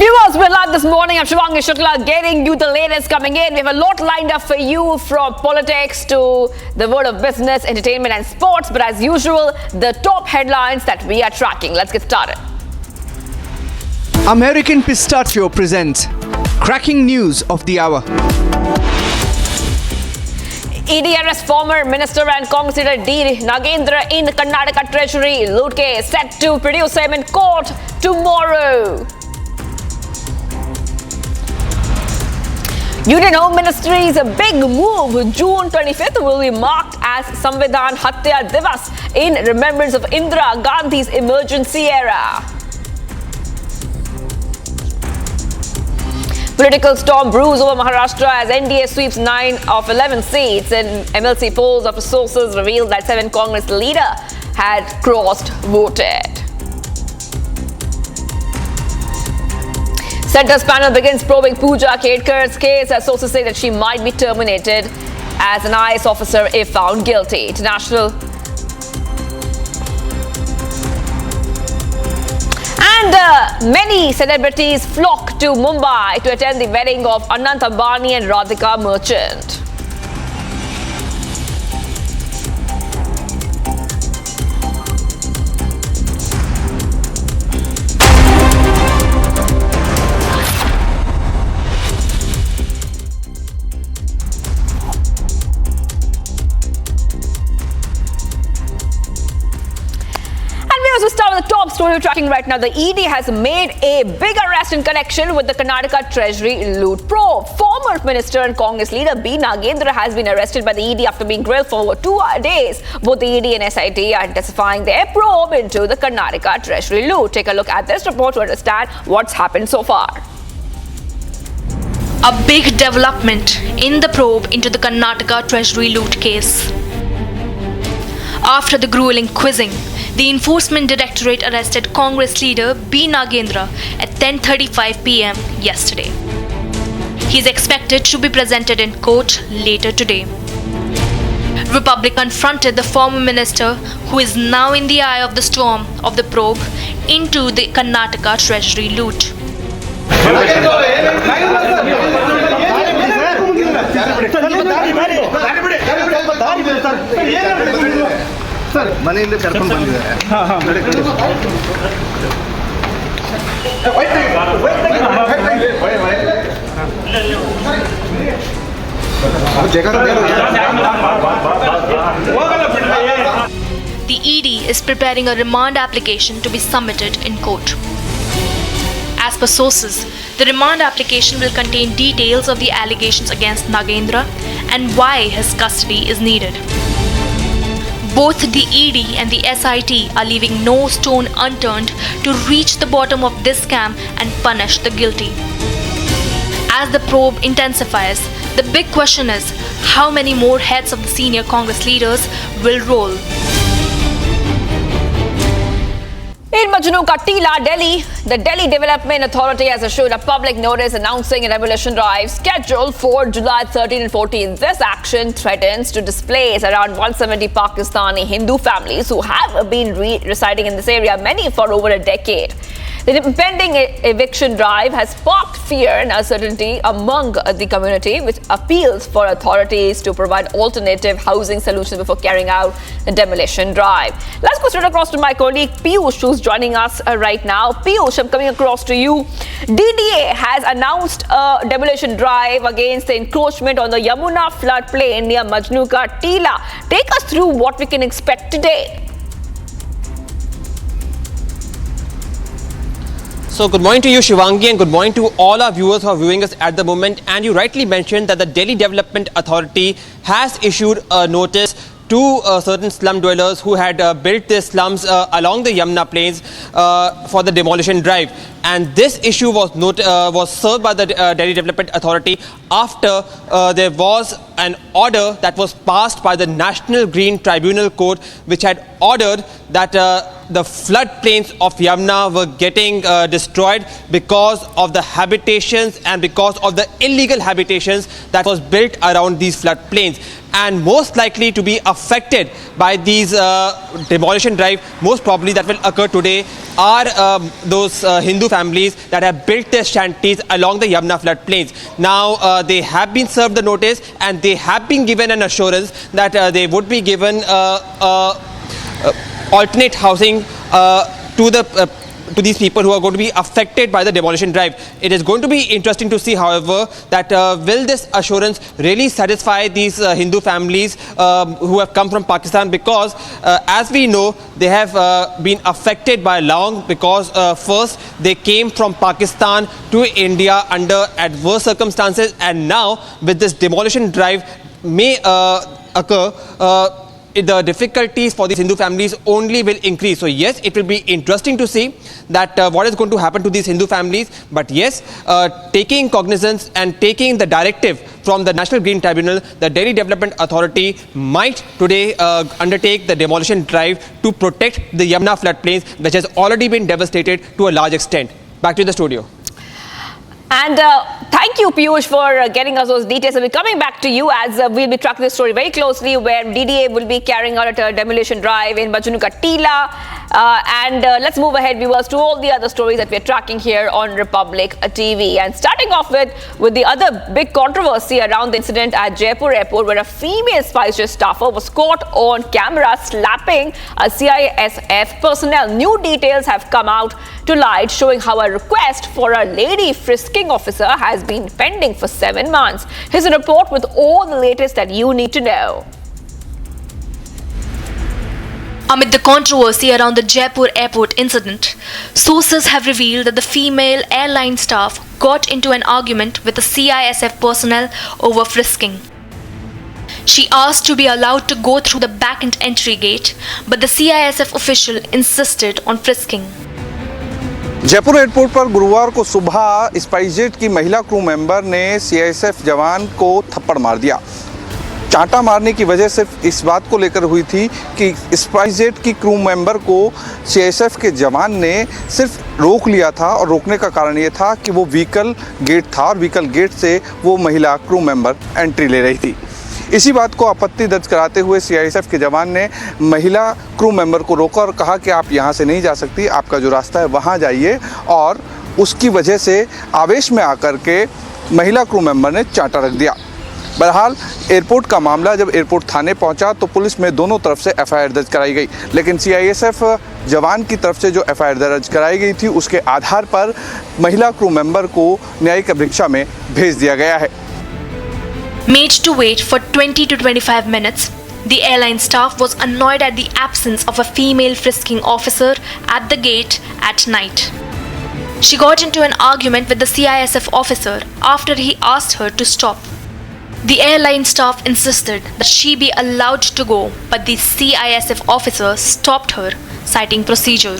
Viewers, we're live this morning. I'm Shivangi Shukla getting you the latest coming in. We have a lot lined up for you from politics to the world of business, entertainment and sports. But as usual, the top headlines that we are tracking. Let's get started. American Pistachio presents cracking news of the hour. ED arrests former Minister and Congress leader D. Nagendra in Karnataka Treasury loot case set to produce him in court tomorrow. Union Home Ministry's big move. June 25th will be marked as Samvidhan Hatya Divas in remembrance of Indira Gandhi's emergency era. Political storm brews over Maharashtra as NDA sweeps 9 of 11 seats. In MLC polls of sources revealed that 7 Congress leader had cross-voted. Centre's panel begins probing Pooja Kedkar's case as sources say that she might be terminated as an IAS officer if found guilty. International. And many celebrities flock to Mumbai to attend the wedding of Anant Ambani and Radhika Merchant. We start with the top story we're tracking right now. The ED has made a big arrest in connection with the Karnataka Treasury loot probe. Former Minister and Congress leader B. Nagendra has been arrested by the ED after being grilled for over 2 days. Both the ED and SIT are intensifying their probe into the Karnataka Treasury loot. Take a look at this report to understand what's happened so far. A big development in the probe into the Karnataka Treasury loot case. After the grueling quizzing, the Enforcement Directorate arrested Congress leader B. Nagendra at 10:35 p.m. yesterday. He is expected to be presented in court later today. Republic confronted the former minister, who is now in the eye of the storm of the probe into the Karnataka Treasury loot. ಮನೆಯಿಂದ ಕರ್ಕೊಂಡು ಬಂದಿದ್ದಾರೆ. The ED is preparing a remand application to be submitted in court. As per sources, the remand application will contain details of the allegations against Nagendra and why his custody is needed. Both the ED and the SIT are leaving no stone unturned to reach the bottom of this scam and punish the guilty. As the probe intensifies, the big question is how many more heads of the senior Congress leaders will roll. In Majnu Ka Tila, Delhi, the Delhi Development Authority has issued a public notice announcing a demolition drive scheduled for July 13 and 14. This action threatens to displace around 170 Pakistani Hindu families who have been residing in this area, many for over a decade. The impending eviction drive has sparked fear and uncertainty among the community, which appeals for authorities to provide alternative housing solutions before carrying out the demolition drive. Let's go straight across to my colleague Piyush, who's joining us right now. Piyush, I'm coming across to you. DDA has announced a demolition drive against the encroachment on the Yamuna floodplain near Majnu Ka Tila. Take us through what we can expect today. So good morning to you, Shivangi, and good morning to all our viewers who are viewing us at the moment. And you rightly mentioned that the Delhi Development Authority has issued a notice to certain slum dwellers who had built their slums along the Yamuna plains for the demolition drive. And this issue was served by the Delhi Development Authority after there was an order that was passed by the National Green Tribunal Court, which had ordered that the floodplains of Yamuna were getting destroyed because of the habitations and because of the illegal habitations that was built around these floodplains. And most likely to be affected by these demolition drive, most probably that will occur today, are those Hindu families that have built their shanties along the Yamuna floodplains. Now they have been served the notice and they have been given an assurance that they would be given alternate housing to these people who are going to be affected by the demolition drive. It is going to be interesting to see, however, that will this assurance really satisfy these Hindu families who have come from Pakistan, because as we know, they have been affected by long, because first they came from Pakistan to India under adverse circumstances, and now with this demolition drive may occur, the difficulties for these Hindu families only will increase. So yes, it will be interesting to see that what is going to happen to these Hindu families. But yes, taking cognizance and taking the directive from the National Green Tribunal, the Delhi Development Authority might today undertake the demolition drive to protect the Yamuna floodplains, which has already been devastated to a large extent. Back to the studio. And thank you, Piyush, for getting us those details. And we're coming back to you as we'll be tracking this story very closely, where DDA will be carrying out a demolition drive in Majnu Ka Tila. And let's move ahead, viewers, to all the other stories that we're tracking here on Republic TV. And starting off with the other big controversy around the incident at Jaipur Airport, where a female SpiceJet staffer was caught on camera slapping a CISF personnel. New details have come out to light, showing how a request for a lady frisking officer has been pending for 7 months. Here's a report with all the latest that you need to know. Amid the controversy around the Jaipur airport incident, sources have revealed that the female airline staff got into an argument with the CISF personnel over frisking. She asked to be allowed to go through the back-end entry gate, but the CISF official insisted on frisking. Jaipur airport पर गुरुवार को सुबह SpiceJet की महिला crew member ने CISF जवान को थप्पड़ मार दिया। चांटा मारने की वजह सिर्फ इस बात को लेकर हुई थी कि स्पाइसजेट की क्रू मेंबर को सीआईएसएफ के जवान ने सिर्फ रोक लिया था, और रोकने का कारण ये था कि वो व्हीकल गेट था और व्हीकल गेट से वो महिला क्रू मेंबर एंट्री ले रही थी। इसी बात को आपत्ति दर्ज कराते हुए सीआईएसएफ के जवान ने महिला क्रू मेंबर को रोका और कहा कि आप यहाँ से नहीं जा सकती, आपका जो रास्ता है वहाँ जाइए, और उसकी वजह से आवेश में आकर के महिला क्रू मेंबर ने चांटा रख दिया। बहरहाल एयरपोर्ट का मामला जब एयरपोर्ट थाने पहुंचा तो पुलिस में दोनों तरफ से एफआईआर दर्ज कराई गई, लेकिन सीआईएसएफ जवान की तरफ से जो एफआईआर दर्ज कराई गई थी उसके आधार पर महिला क्रू मेंबर को न्यायिक परीक्षा में भेज दिया गया है। Made to wait for 20 to 25 minutes, the airline staff was annoyed at the absence of a female frisking officer at the gate at night. She got into an argument with the CISF officer after he asked her to stop. The airline staff insisted that she be allowed to go, but the CISF officer stopped her, citing procedure.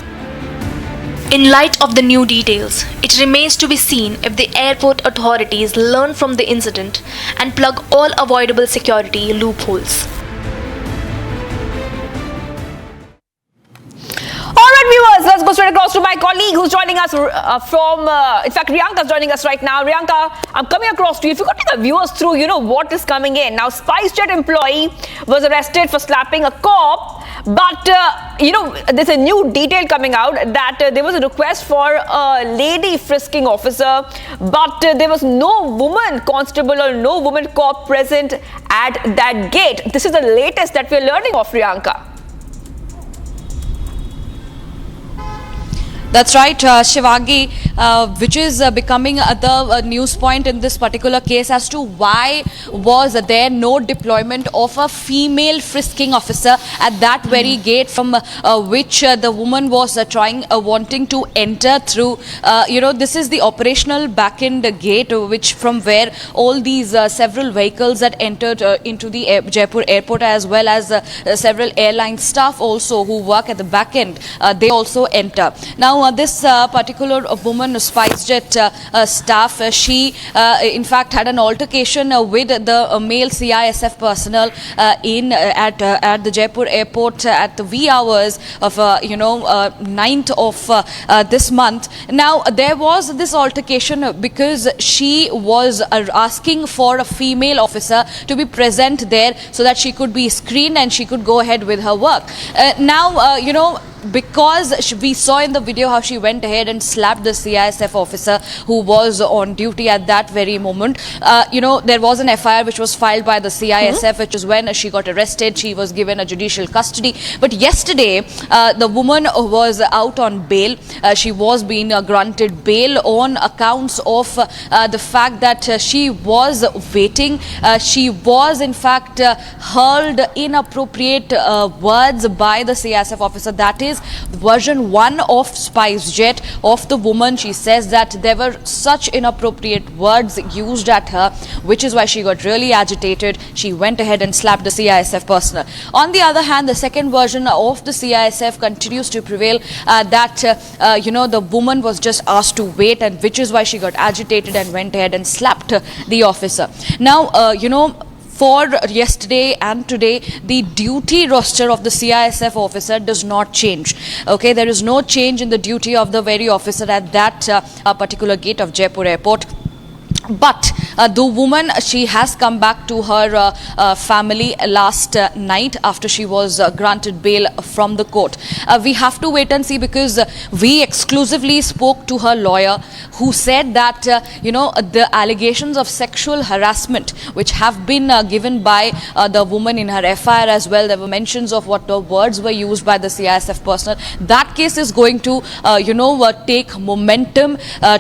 In light of the new details, it remains to be seen if the airport authorities learn from the incident and plug all avoidable security loopholes. All right, viewers, let's go straight across to my colleague who's joining us in fact, Riyanka is joining us right now. Riyanka, I'm coming across to you. If you could take the viewers through, what is coming in. Now, SpiceJet employee was arrested for slapping a cop, but, there's a new detail coming out that there was a request for a lady frisking officer, but there was no woman constable or no woman cop present at that gate. This is the latest that we're learning of, Riyanka. That's right, Shivangi, which is becoming the news point in this particular case as to why was there no deployment of a female frisking officer at that very gate from which the woman was wanting to enter through. This is the operational back-end gate which from where all these several vehicles that entered into the Jaipur airport, as well as several airline staff also who work at the back end, they also enter. Now, this particular woman, SpiceJet staff, she in fact had an altercation with the male CISF personnel at the Jaipur airport at the wee hours of 9th of this month. Now, there was this altercation because she was asking for a female officer to be present there so that she could be screened and she could go ahead with her work. because we saw in the video how she went ahead and slapped the CISF officer who was on duty at that very moment. There was an FIR which was filed by the CISF, which is when she got arrested. She was given a judicial custody. But yesterday, the woman was out on bail. She was being granted bail on accounts of the fact that she was waiting. She was in fact hurled inappropriate words by the CISF officer. That is version 1 of SpiceJet of the woman. She says that there were such inappropriate words used at her, which is why she got really agitated. She went ahead and slapped the CISF personnel. On the other hand, the second version of the CISF continues to prevail, that the woman was just asked to wait, and which is why she got agitated and went ahead and slapped the officer. Now, for yesterday and today, the duty roster of the CISF officer does not change. Okay, there is no change in the duty of the very officer at that particular gate of Jaipur Airport. But the woman, she has come back to her family last night after she was granted bail from the court. We have to wait and see, because we exclusively spoke to her lawyer, who said that, the allegations of sexual harassment which have been given by the woman in her FIR as well, there were mentions of what the words were used by the CISF personnel. That case is going to, take momentum.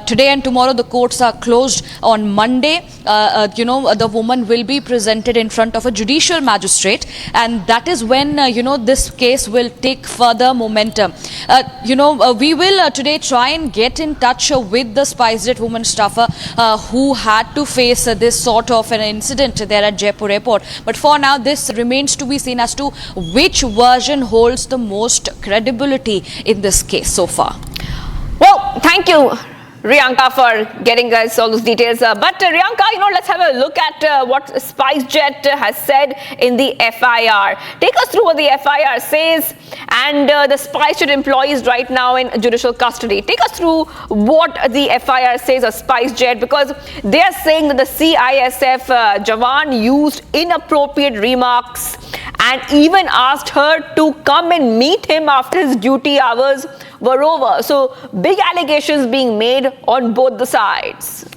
Today and tomorrow the courts are closed. On Monday, the woman will be presented in front of a judicial magistrate, and that is when, this case will take further momentum. We will today try and get in touch with the SpiceJet woman staffer who had to face this sort of an incident there at Jaipur Airport. But for now, this remains to be seen as to which version holds the most credibility in this case so far. Well, thank you, Riyanka, for getting us all those details. But Riyanka, let's have a look at what SpiceJet has said in the FIR. Take us through what the FIR says, and the SpiceJet employees right now in judicial custody. Take us through what the FIR says of SpiceJet, because they are saying that the CISF Jawan used inappropriate remarks and even asked her to come and meet him after his duty hours were over. So big allegations being made on both the sides.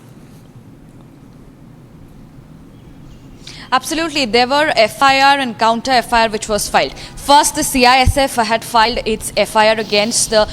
Absolutely. There were FIR and counter FIR which was filed. First, the CISF had filed its FIR against the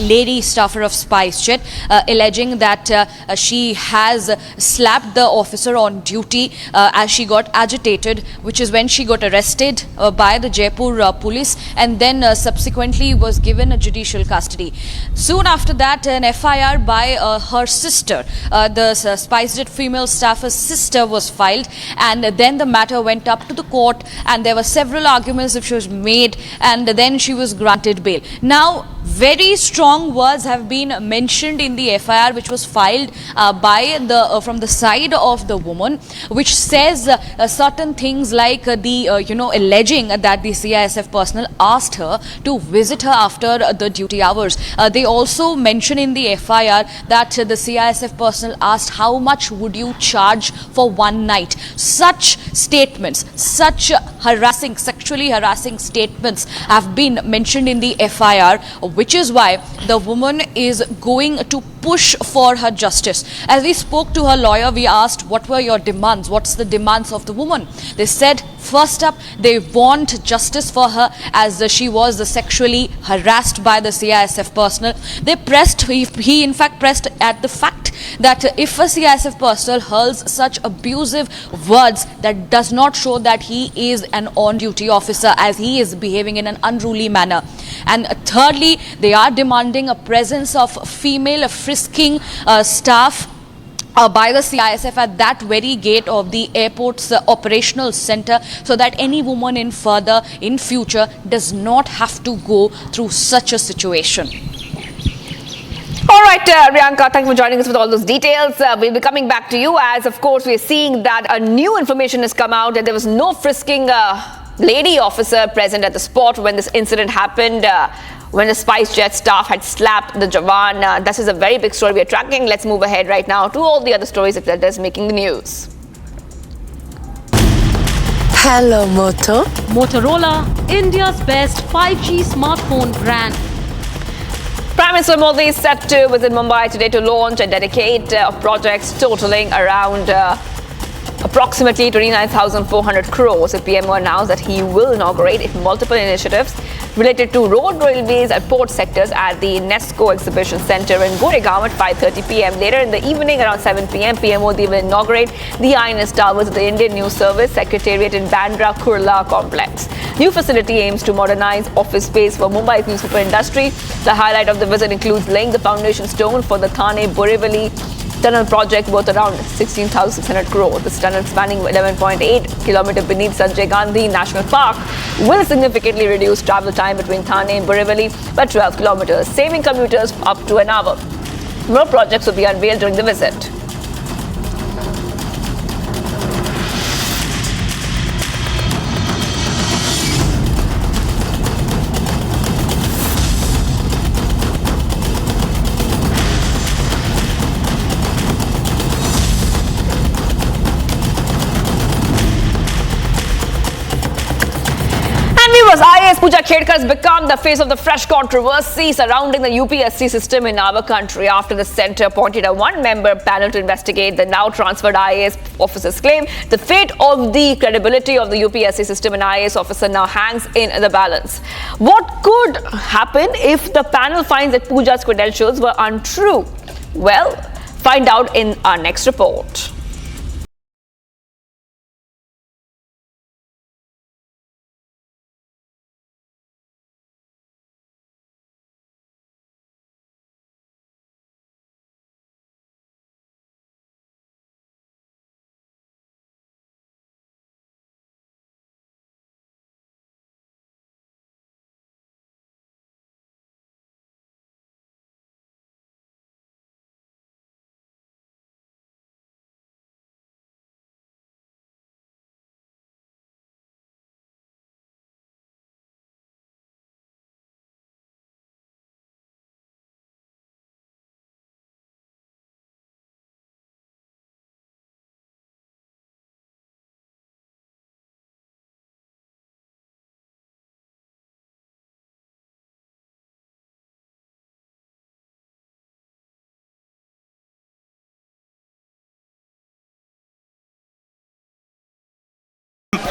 lady staffer of SpiceJet, alleging that she has slapped the officer on duty as she got agitated, which is when she got arrested by the Jaipur police, and then subsequently was given a judicial custody. Soon after that, an FIR by her sister, the SpiceJet female staffer's sister, was filed, and then the matter went up to the court, and there were several arguments which was made, and then she was granted bail. Now, very strong words have been mentioned in the FIR which was filed by the from the side of the woman, which says certain things like alleging that the CISF personnel asked her to visit her after the duty hours. They also mention in the FIR that the CISF personnel asked, how much would you charge for one night? Such statements, such sexually harassing statements have been mentioned in the FIR, which is why the woman is going to push for her justice. As we spoke to her lawyer, we asked, what were your demands? What's the demands of the woman? They said, first up, they want justice for her, as she was sexually harassed by the CISF personnel. They pressed, he in fact pressed at the fact that if a CISF personnel hurls such abusive words, that does not show that he is an on-duty officer, as he is behaving in an unruly manner. And thirdly, they are demanding a presence of female frisking staff by the CISF at that very gate of the airport's operational center, so that any woman in future does not have to go through such a situation. All right, Riyanka, thank you for joining us with all those details. We'll be coming back to you, as of course we're seeing that a new information has come out that there was no frisking lady officer present at the spot when this incident happened, when the SpiceJet staff had slapped the Jawan. This is a very big story we're tracking. Let's move ahead right now to all the other stories that is making the news. Hello, Moto. Motorola, India's best 5G smartphone brand. Prime Minister Modi is set to visit Mumbai today to launch and dedicate projects totaling around approximately 29,400 crores. The PMO announced that he will inaugurate multiple initiatives related to road, railways and port sectors at the UNESCO Exhibition Centre in Goregaon at 5:30 p.m. Later in the evening around 7 p.m, PM Modi will inaugurate the INS Towers at the Indian News Service Secretariat in Bandra Kurla complex. New facility aims to modernize office space for Mumbai's newspaper industry. The highlight of the visit includes laying the foundation stone for the Thane-Borivali tunnel project worth around 16,600 crore. This tunnel spanning 11.8 kilometers beneath Sanjay Gandhi National Park will significantly reduce travel time between Thane and Borivali by 12 kilometers, saving commuters up to an hour. More projects will be unveiled during the visit. IAS Pooja Khedkar has become the face of the fresh controversy surrounding the UPSC system in our country after the centre appointed a one-member panel to investigate the now transferred IAS officer's claim. The fate of the credibility of the UPSC system and IAS officer now hangs in the balance. What could happen if the panel finds that Pooja's credentials were untrue? Well, find out in our next report.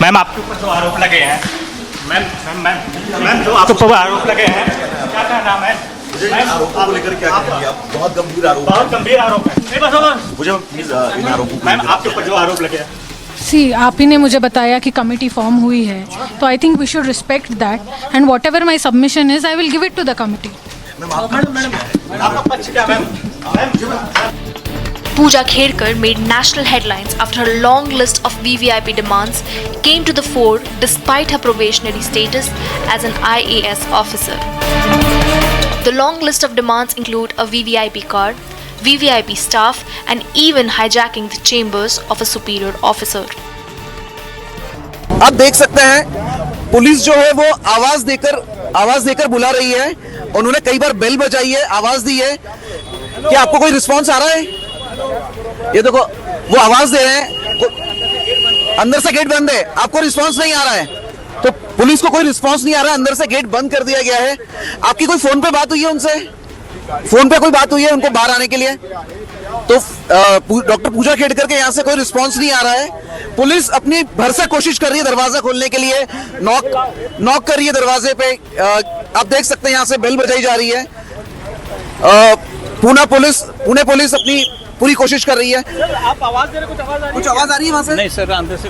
Ma'am आपके ऊपर जो आरोप लगे हैं ma'am जो आपके ऊपर आरोप लगे हैं क्या क्या नाम है मैम आरोपों को लेकर क्या कहेंगे आप बहुत गंभीर आरोप है मुझे प्लीज इन आरोपों मैम आपके ऊपर जो आरोप लगे हैं आप ही ने मुझे बताया कि कमेटी फॉर्म हुई है तो I think we should respect that and whatever my submission is I will give it to the committee Pooja Khedkar made national headlines after her long list of VVIP demands came to the fore despite her probationary status as an IAS officer. The long list of demands include a VVIP card, VVIP staff and even hijacking the chambers of a superior officer. आप देख सकते हैं police जो है वो आवाज देकर बुला रही है। उन्होंने कई बार बेल बजाई है, आवाज दी है। क्या आपको कोई रिस्पॉन्स आ रहा है? ये देखो वो आवाज दे रहे हैं, अंदर से गेट बंद है, आपको रिस्पांस नहीं आ रहा है। तो पुलिस को कोई रिस्पांस नहीं आ रहा है, अंदर से गेट बंद कर दिया गया है। आपकी कोई फोन पे बात हुई है उनसे? फोन पे कोई बात हुई है उनको बाहर आने के लिए? तो डॉक्टर पूजा खेड़कर के यहाँ से कोई रिस्पांस नहीं आ रहा है। पुलिस अपनी भरसक कोशिश कर रही है दरवाजा खोलने के लिए, नॉक कर रही है दरवाजे पे। आप देख सकते हैं यहाँ से बेल बजाई जा रही है। पुणे पुलिस अपनी पूरी कोशिश कर रही है। आप आवाज दे रहे, कुछ आवाज आ रही है वहाँ से? नहीं सर, अंदर से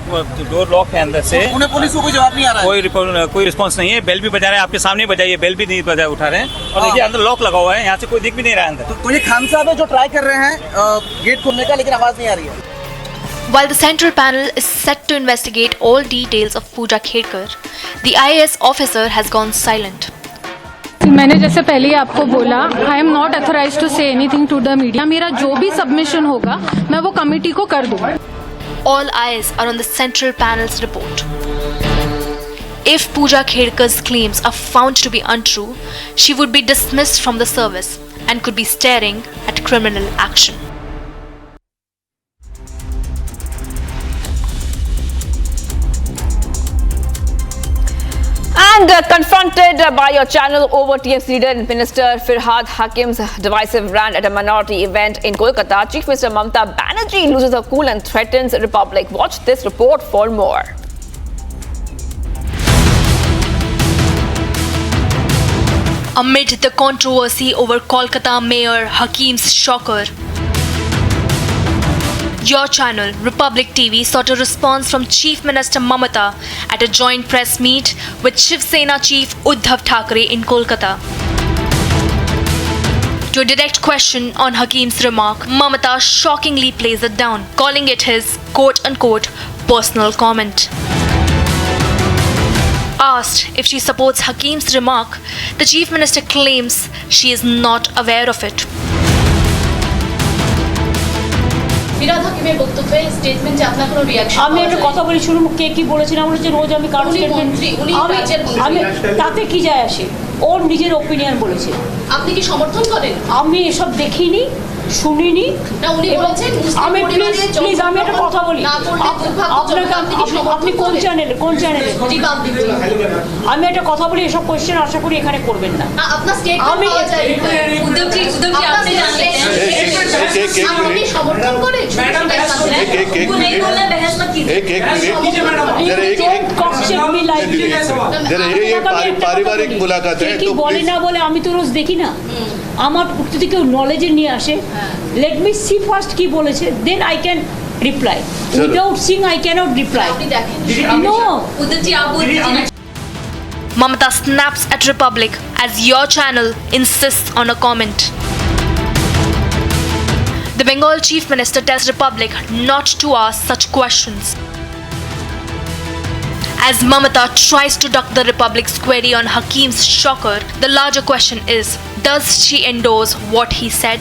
डोर लॉक है अंदर से। पुणे पुलिस को कोई जवाब नहीं आ रहा है? कोई रिस्पांस नहीं है। बेल भी बजा रहे हैं, आपके सामने बजाई है, बेल भी नहीं बजा उठा रहे हैं। और देखिए अंदर लॉक लगा हुआ है, यहाँ से कोई दिख भी नहीं रहा है अंदर। तो ये खान साहब है जो ट्राई कर रहे हैं गेट खोलने का, लेकिन आवाज नहीं आ रही है। While the central panel is set to investigate all details of Pooja Khedkar, the IAS officer has gone silent. मैंने जैसे पहले ही आपको बोला, I am not authorised to say anything to the media. मेरा जो भी सबमिशन होगा मैं वो कमेटी को कर दूंगा। All eyes are on the central panel's report. If Pooja Khedkar's claims are found to be untrue, she would be dismissed from the service and could be staring at criminal action. And confronted by your channel over TMC leader and Minister Firhad Hakim's divisive rant at a minority event in Kolkata, Chief Minister Mamata Banerjee loses her cool and threatens Republic. Watch this report for more. Amid the controversy over Kolkata Mayor Hakim's shocker, your channel, Republic TV, sought a response from Chief Minister Mamata at a joint press meet with Shiv Sena Chief Uddhav Thackeray in Kolkata. To a direct question on Hakim's remark, Mamata shockingly plays it down, calling it his quote-unquote personal comment. Asked if she supports Hakim's remark, the Chief Minister claims she is not aware of it. Firhad হাকিমের বক্তব্যে স্টেটমেন্টে আপনার কোনো reaction? আমি একটা কথা বলি, শুনুন, কে কি বলেছেন? আমরা যে রোজ আমি কারো স্টেটমেন্ট, আমি তাতে কি যায় আসে? ওর নিজের ওপিনিয়ন বলেছে। আপনি কি সমর্থন করেন? আমি এসব দেখিনি, শুনিনি। না, উনি বলেছেন আমি প্লিজ আমি একটা কথা বলি, আপনি কোন চ্যানেলে আমি একটা কথা বলি, এসব কোয়েশ্চেন আশা করি এখানে করবেন না। আপনার স্টেটমেন্ট পাওয়া যায় উদ্ধবজি আপনি জানলেন আপনি সমর্থন করেন? पारिवारिक मुलाकात है কি বলে না বলে আমি তো রোজ দেখি না, আমার যদি কেউ নলেজে নিয়ে আসে, লেট মি সি ফার্স্ট কি বলেছে, then I can reply. Without seeing I cannot reply. No Uddhavji আপু Mamata snaps at Republic as your channel insists on a comment. The Bengal Chief Minister tells Republic not to ask such questions. As Mamata tries to duck the Republic's query on Hakim's shocker, the larger question is, does she endorse what he said?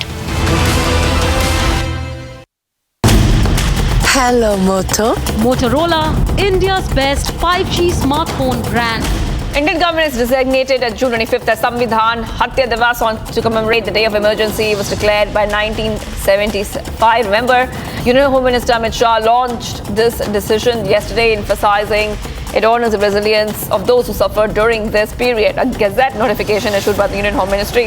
Hello, Moto. Motorola, India's best 5G smartphone brand. Indian government has designated June 25th as Samvidhan Hatya Divas to commemorate the day of emergency. It was declared by 1975. Remember, Union Home Minister Amit Shah launched this decision yesterday, emphasizing it honors the resilience of those who suffered during this period. A Gazette notification issued by the Union Home Ministry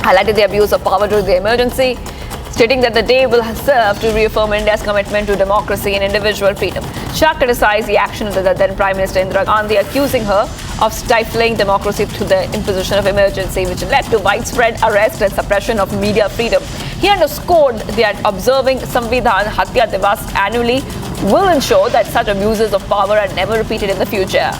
highlighted the abuse of power during the emergency, stating that the day will serve to reaffirm India's commitment to democracy and individual freedom. Shah criticized the action of the then Prime Minister Indira Gandhi, accusing her of stifling democracy through the imposition of emergency, which led to widespread arrest and suppression of media freedom. He underscored that observing Samvidhan Hatya Divas annually will ensure that such abuses of power are never repeated in the future.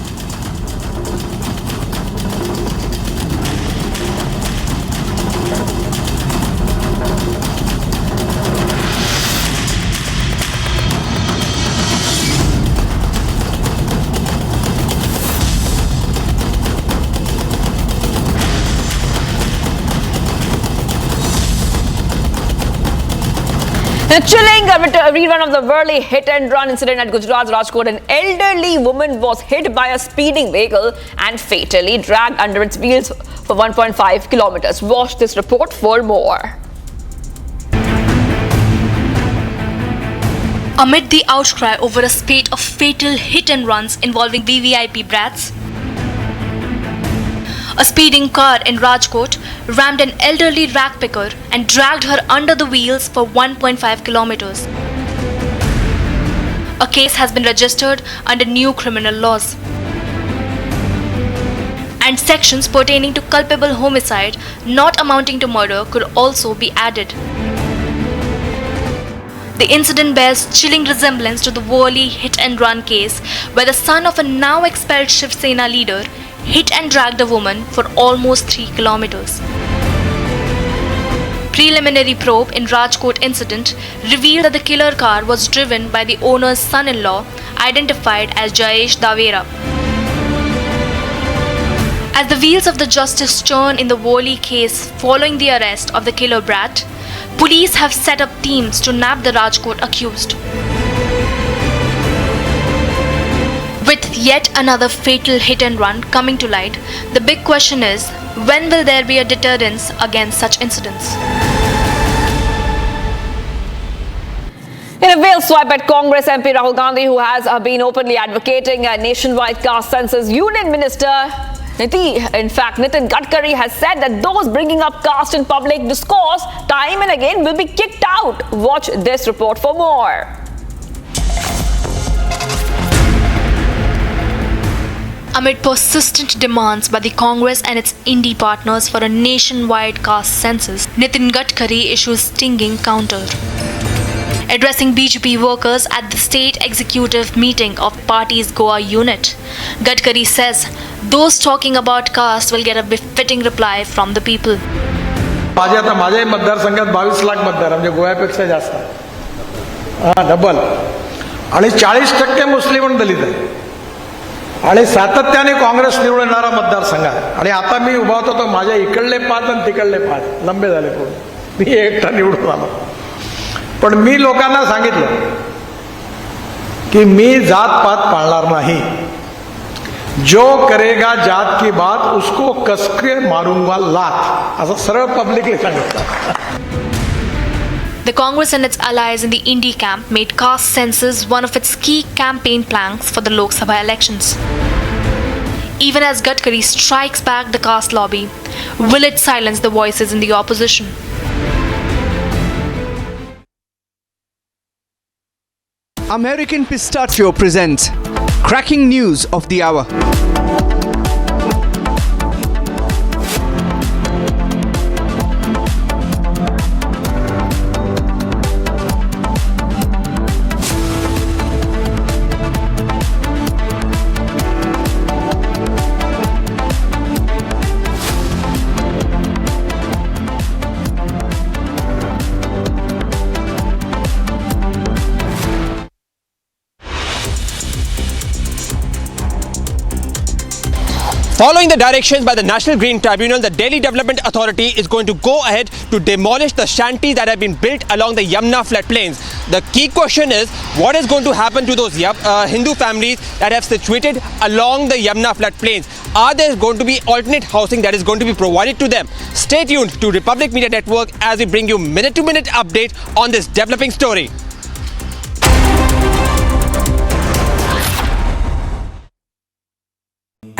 A chilling rerun of the Worli hit-and-run incident at Gujarat's Rajkot. An elderly woman was hit by a speeding vehicle and fatally dragged under its wheels for 1.5 kilometers. Watch this report for more. Amid the outcry over a spate of fatal hit-and-runs involving VVIP brats, a speeding car in Rajkot rammed an elderly rag picker and dragged her under the wheels for 1.5 kilometers. A case has been registered under new criminal laws, and sections pertaining to culpable homicide not amounting to murder could also be added. The incident bears chilling resemblance to the Worli hit-and-run case, where the son of a now expelled Shiv Sena leader hit and dragged a woman for almost 3 kilometers. Preliminary probe in Rajkot incident revealed that the killer car was driven by the owner's son-in-law, identified as Jayesh Davera. As the wheels of the justice turn in the Worli case following the arrest of the killer brat, police have set up teams to nab the Rajkot accused. With yet another fatal hit-and-run coming to light, the big question is, when will there be a deterrence against such incidents? In a veil swipe at Congress MP Rahul Gandhi, who has been openly advocating a nationwide caste census. Union Minister Nitin Gadkari has said that those bringing up caste in public discourse time and again will be kicked out. Watch this report for more. Amid persistent demands by the Congress and its indie partners for a nationwide caste census, Nitin Gadkari issues stinging counter. Addressing BJP workers at the state executive meeting of party's Goa unit, Gadkari says those talking about caste will get a befitting reply from the people. माझ्याही मतदारसंघात 22 लाख मतदार म्हणजे गोव्यापेक्षा जास्त double आणि 40% मुस्लिम आणि दलित आहे आणि सातत्याने काँग्रेस निवडून येणारा मतदारसंघ आहे आणि आता मी उभा होतो तो माझ्या इकडले 5 आणि तिकडले 5 लंबे झाले पूर्ण मी एकटा निवडून आलो पण मी लोकांना सांगितलं की मी जात पात पाळणार नाही जो करेगा जात की बात उसको कसके मारूंगा लात असं सरळ पब्लिकली सांगितलं. The Congress and its allies in the indie camp made caste census one of its key campaign planks for the Lok Sabha elections. Even as Gadkari strikes back the caste lobby, will it silence the voices in the opposition? American Pistachio presents Cracking News of the Hour. Following the directions by the National Green Tribunal, the Delhi Development Authority is going to go ahead to demolish the shanties that have been built along the Yamuna floodplains. The key question is, what is going to happen to those Hindu families that have situated along the Yamuna floodplains? Are there going to be alternate housing that is going to be provided to them? Stay tuned to Republic Media Network as we bring you minute-to-minute updates on this developing story.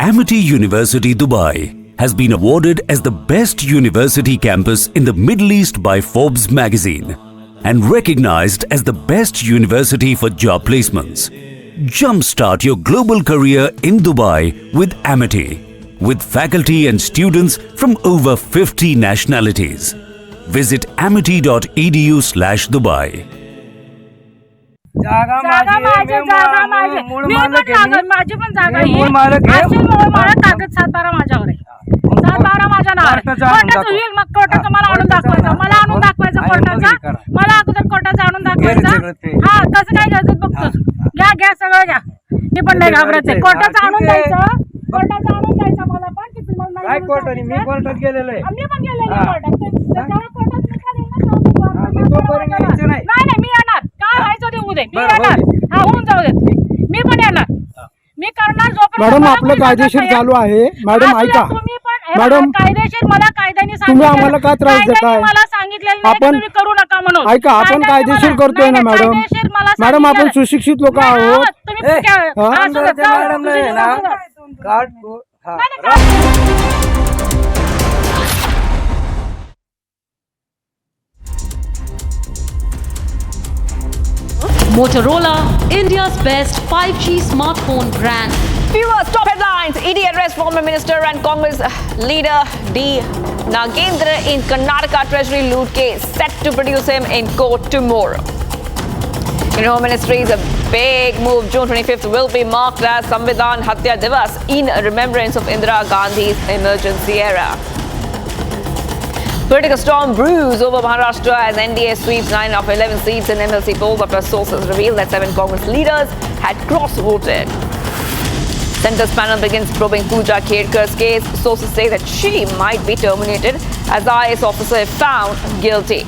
Amity University Dubai has been awarded as the best university campus in the Middle East by Forbes magazine and recognized as the best university for job placements. Jumpstart your global career in Dubai with Amity, with faculty and students from over 50 nationalities. Visit amity.edu/Dubai. जागा माझी मी पण माझी पण जागा ही मूळ मालक कागद 7/12 माझ्यावर आहे 7/12 माझ्या नावावर कोर्टाचं होईल मग कोर्टाचं मला आणून दाखवायचं कोर्टाचा मला अगोदर कोर्टाचं आणून दाखवायचं हा कसं काय घ्यायचं बघतोस घ्या सगळं घ्या मी पण नाही घाबरत आहे कोर्टाचं आणून द्यायचं मला पण की तुम्हाला काय कोर्टाने मी कोर्टात गेलेलो आहे मी पण गेलेलो कोर्टात त्याच्यावर कोर्टात नाही मी येणार काय व्हायचं ते उद्या मी येणार हा होऊन जाऊ देत मी पण येणार मी करणार मॅडम आपलं कायदेशीर चालू आहे मॅडम ऐका मॅडम कायदेशीर मला कायद्याने तुम्ही आम्हाला का त्रास देताय मला सांगितलेलं आपण तुम्ही करू नका म्हणून ऐका आपण कायदेशीर करतोय ना मॅडम मॅडम आपण सुशिक्षित लोक आहोत Motorola, India's best 5G smartphone brand. Viewers, top headlines. ED arrests former minister and Congress leader D. Nagendra in Karnataka Treasury loot case. Set to produce him in court tomorrow. In Home Ministry's a big move. June 25th will be marked as Samvidhan Hatya Divas in remembrance of Indira Gandhi's emergency era. Political storm brews over Maharashtra as NDA sweeps 9 of 11 seats in MLC polls after sources reveal that 7 Congress leaders had cross-voted. Centre's panel begins probing Pooja Kherkar's case. Sources say that she might be terminated as the IAS officer if found guilty.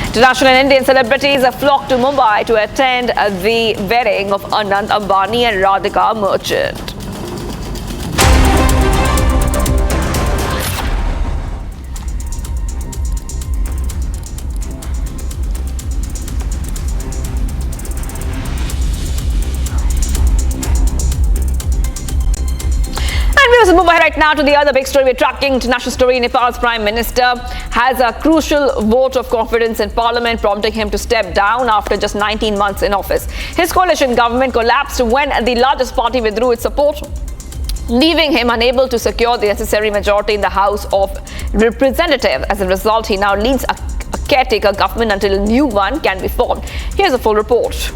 International and Indian celebrities have flocked to Mumbai to attend the wedding of Anand Ambani and Radhika Merchant. move ahead right now to the other big story we're tracking. International story. Nepal's Prime Minister has a crucial vote of confidence in Parliament, prompting him to step down after just 19 months in office. His coalition government collapsed when the largest party withdrew its support, leaving him unable to secure the necessary majority in the House of Representatives. As a result, he now leads a caretaker government until a new one can be formed. Here's a full report.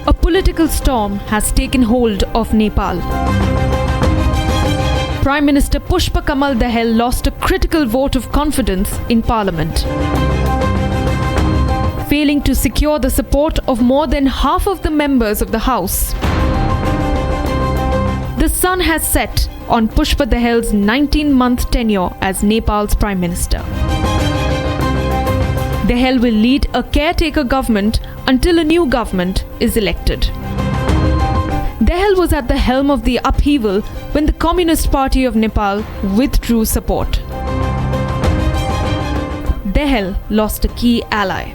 A political storm has taken hold of Nepal. Prime Minister Pushpa Kamal Dahal lost a critical vote of confidence in Parliament, failing to secure the support of more than half of the members of the House. The sun has set on Pushpa Dahal's 19-month tenure as Nepal's Prime Minister. Dahal will lead a caretaker government until a new government is elected. Dahal was at the helm of the upheaval when the Communist Party of Nepal withdrew support. Dahal lost a key ally.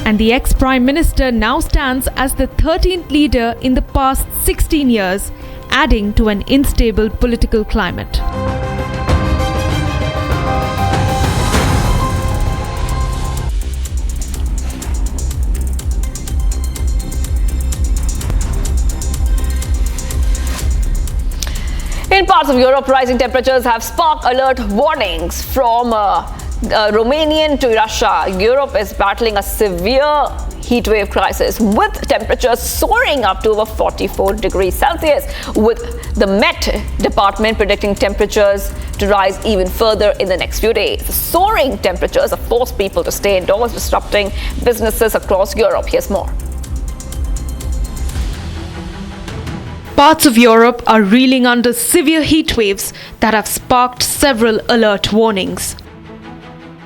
And the ex-Prime Minister now stands as the 13th leader in the past 16 years, adding to an unstable political climate. In parts of Europe, rising temperatures have sparked alert warnings from Romania to Russia. Europe is battling a severe heatwave crisis, with temperatures soaring up to over 44 degrees Celsius, with the Met Department predicting temperatures to rise even further in the next few days. Soaring temperatures have forced people to stay indoors, disrupting businesses across Europe. Here's more. Parts of Europe are reeling under severe heat waves that have sparked several alert warnings.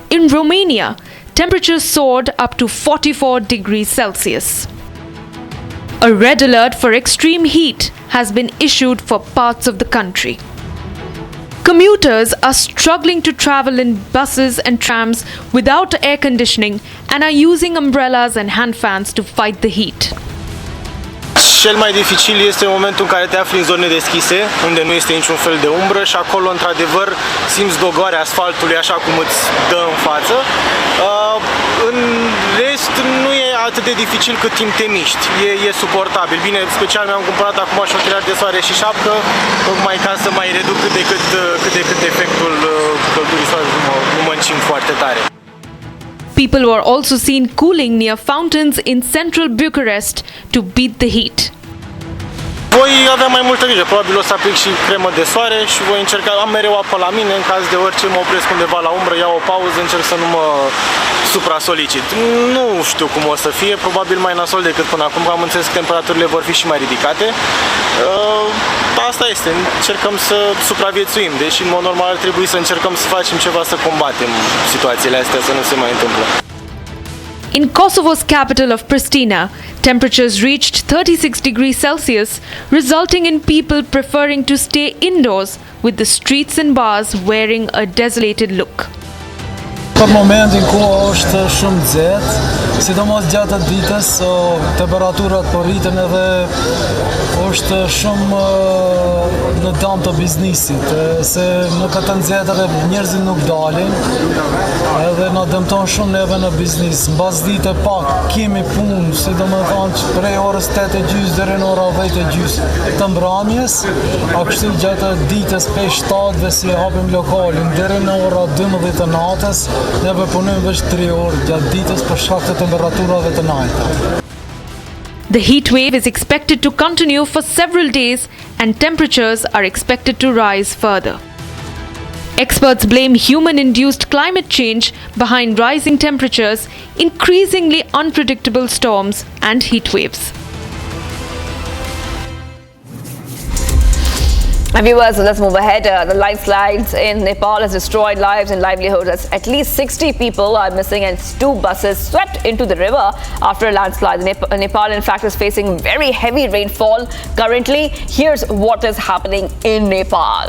In Romania, temperatures soared up to 44 degrees Celsius. A red alert for extreme heat has been issued for parts of the country. Commuters are struggling to travel in buses and trams without air conditioning and are using umbrellas and hand fans to fight the heat. Cel mai dificil este momentul în care te afli în zone deschise, unde nu este niciun fel de umbră și acolo, într-adevăr, simți dogoarea asfaltului așa cum îți dă în față. În rest, nu e atât de dificil cât timp te miști. E suportabil. Bine, special mi-am cumpărat acum și ochelari de soare și șapcă, tocmai ca să mai reduc cât de cât efectul căldurii soare, nu mă încing foarte tare. People were also seen cooling near fountains in central Bucharest to beat the heat. Voi avea mai multă grijă, probabil o să aplic și cremă de soare și voi încerca, am mereu apă la mine, în caz de orice mă opresc undeva la umbră, iau o pauză, încerc să nu mă supra-solicit. Nu știu cum o să fie, probabil mai nasol decât până acum, am înțeles că temperaturile vor fi și mai ridicate. Asta este, încercăm să supraviețuim, deși în mod normal ar trebui să încercăm să facem ceva să combatem situațiile astea, să nu se mai întâmplă. In Kosovo's capital of Pristina, temperatures reached 36 degrees Celsius, resulting in people preferring to stay indoors, with the streets and bars wearing a desolated look. Për momentin ku është shumë nxehtë, sidomos gjatë ditës, temperaturat po rriten edhe është shumë në dëm të biznesit, se në këtë nxehtë edhe njerëzit nuk dalin, edhe na dëmton shumë neve në biznes. Mbas dite pak kemi punë, sidomethënë prej orës 8:30 deri në orën 10:30 të mbrëmjes, a kështu gjatë ditës 5-7 si hapim lokalin deri në orën 12 të natës. Neve punojmë veç 3 orë gjatë ditës për shkak të temperaturave të najta. The heat wave is expected to continue for several days and temperatures are expected to rise further. Experts blame human-induced climate change behind rising temperatures, increasingly unpredictable storms and heat waves. Viewers, let's move ahead. The landslides in Nepal has destroyed lives and livelihoods. At least 60 people are missing and 2 buses swept into the river after a landslide. Nepal, in fact, is facing very heavy rainfall currently. Here's what is happening in Nepal.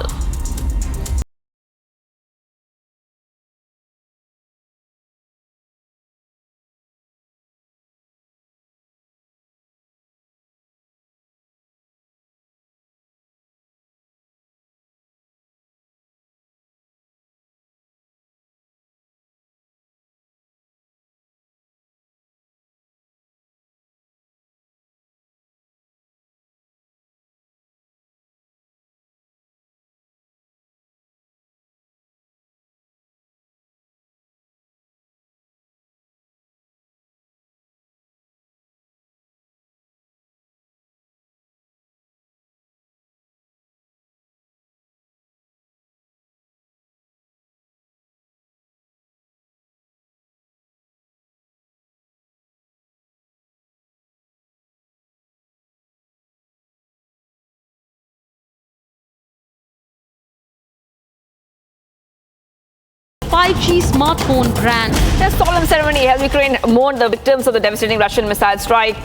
5G smartphone brand. In a solemn ceremony held, Ukraine mourned the victims of the devastating Russian missile strike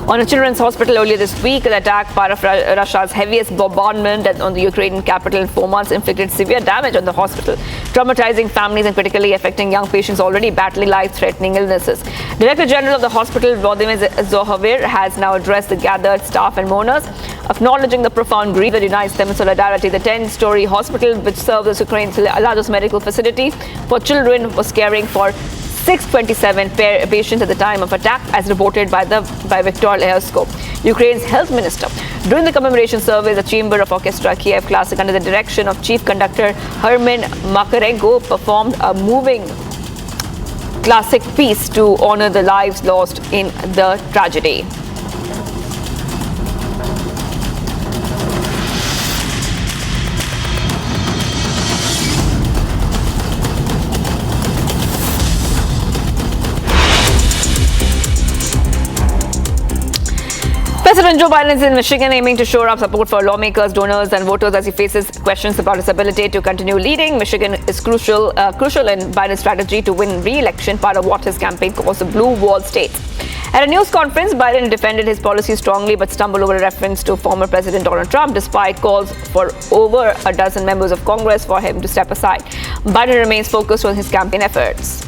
on a children's hospital earlier this week. The attack, part of Russia's heaviest bombardment on the Ukrainian capital in 4 months, inflicted severe damage on the hospital, traumatizing families and critically affecting young patients already battling life-threatening illnesses. Director General of the hospital, Vladimir Zohavir, has now addressed the gathered staff and mourners, acknowledging the profound grief that unites them in solidarity. The 10-story hospital, which serves as Ukraine's largest medical facility for children, was caring for 627 patients at the time of attack, as reported by Viktor Leosko, Ukraine's health minister. During the commemoration service, the Chamber of Orchestra Kiev Classic, under the direction of Chief Conductor Herman Makarenko, performed a moving classic piece to honor the lives lost in the tragedy. President Joe Biden is in Michigan, aiming to shore up support for lawmakers, donors and voters as he faces questions about his ability to continue leading. Michigan is crucial in Biden's strategy to win re-election, part of what his campaign calls the Blue Wall State. At a news conference, Biden defended his policy strongly but stumbled over a reference to former President Donald Trump, despite calls for over a dozen members of Congress for him to step aside. Biden remains focused on his campaign efforts.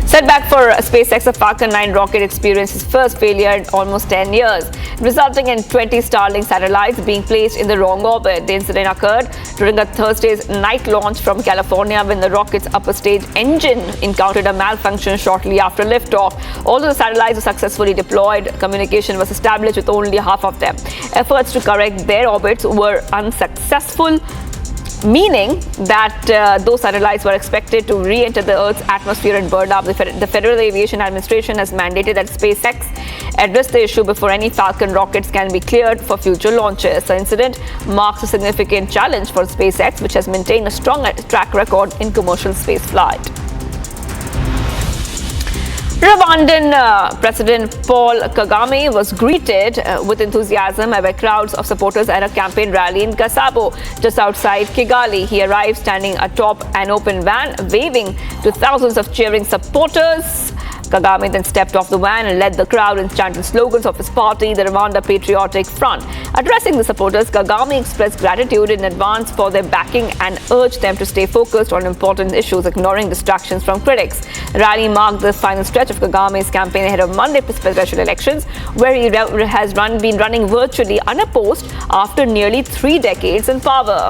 Setback for SpaceX, a Falcon 9 rocket experienced its first failure in almost 10 years, resulting in 20 Starlink satellites being placed in the wrong orbit. The incident occurred during a Thursday's night launch from California, when the rocket's upper stage engine encountered a malfunction shortly after liftoff. Although the satellites were successfully deployed, communication was established with only half of them. Efforts to correct their orbits were unsuccessful, meaning that those satellites were expected to re-enter the Earth's atmosphere and burn up. The Federal Aviation Administration has mandated that SpaceX address the issue before any Falcon rockets can be cleared for future launches. The incident marks a significant challenge for SpaceX, which has maintained a strong track record in commercial space flight. Rwandan President Paul Kagame was greeted with enthusiasm by crowds of supporters at a campaign rally in Gasabo, just outside Kigali. He arrived standing atop an open van, waving to thousands of cheering supporters. Kagame then stepped off the van and led the crowd and chanted slogans of his party, the Rwanda Patriotic Front. Addressing the supporters, Kagame expressed gratitude in advance for their backing and urged them to stay focused on important issues, ignoring distractions from critics. The rally marked the final stretch of Kagame's campaign ahead of Monday's presidential elections, where he has been running virtually unopposed after nearly 3 decades in power.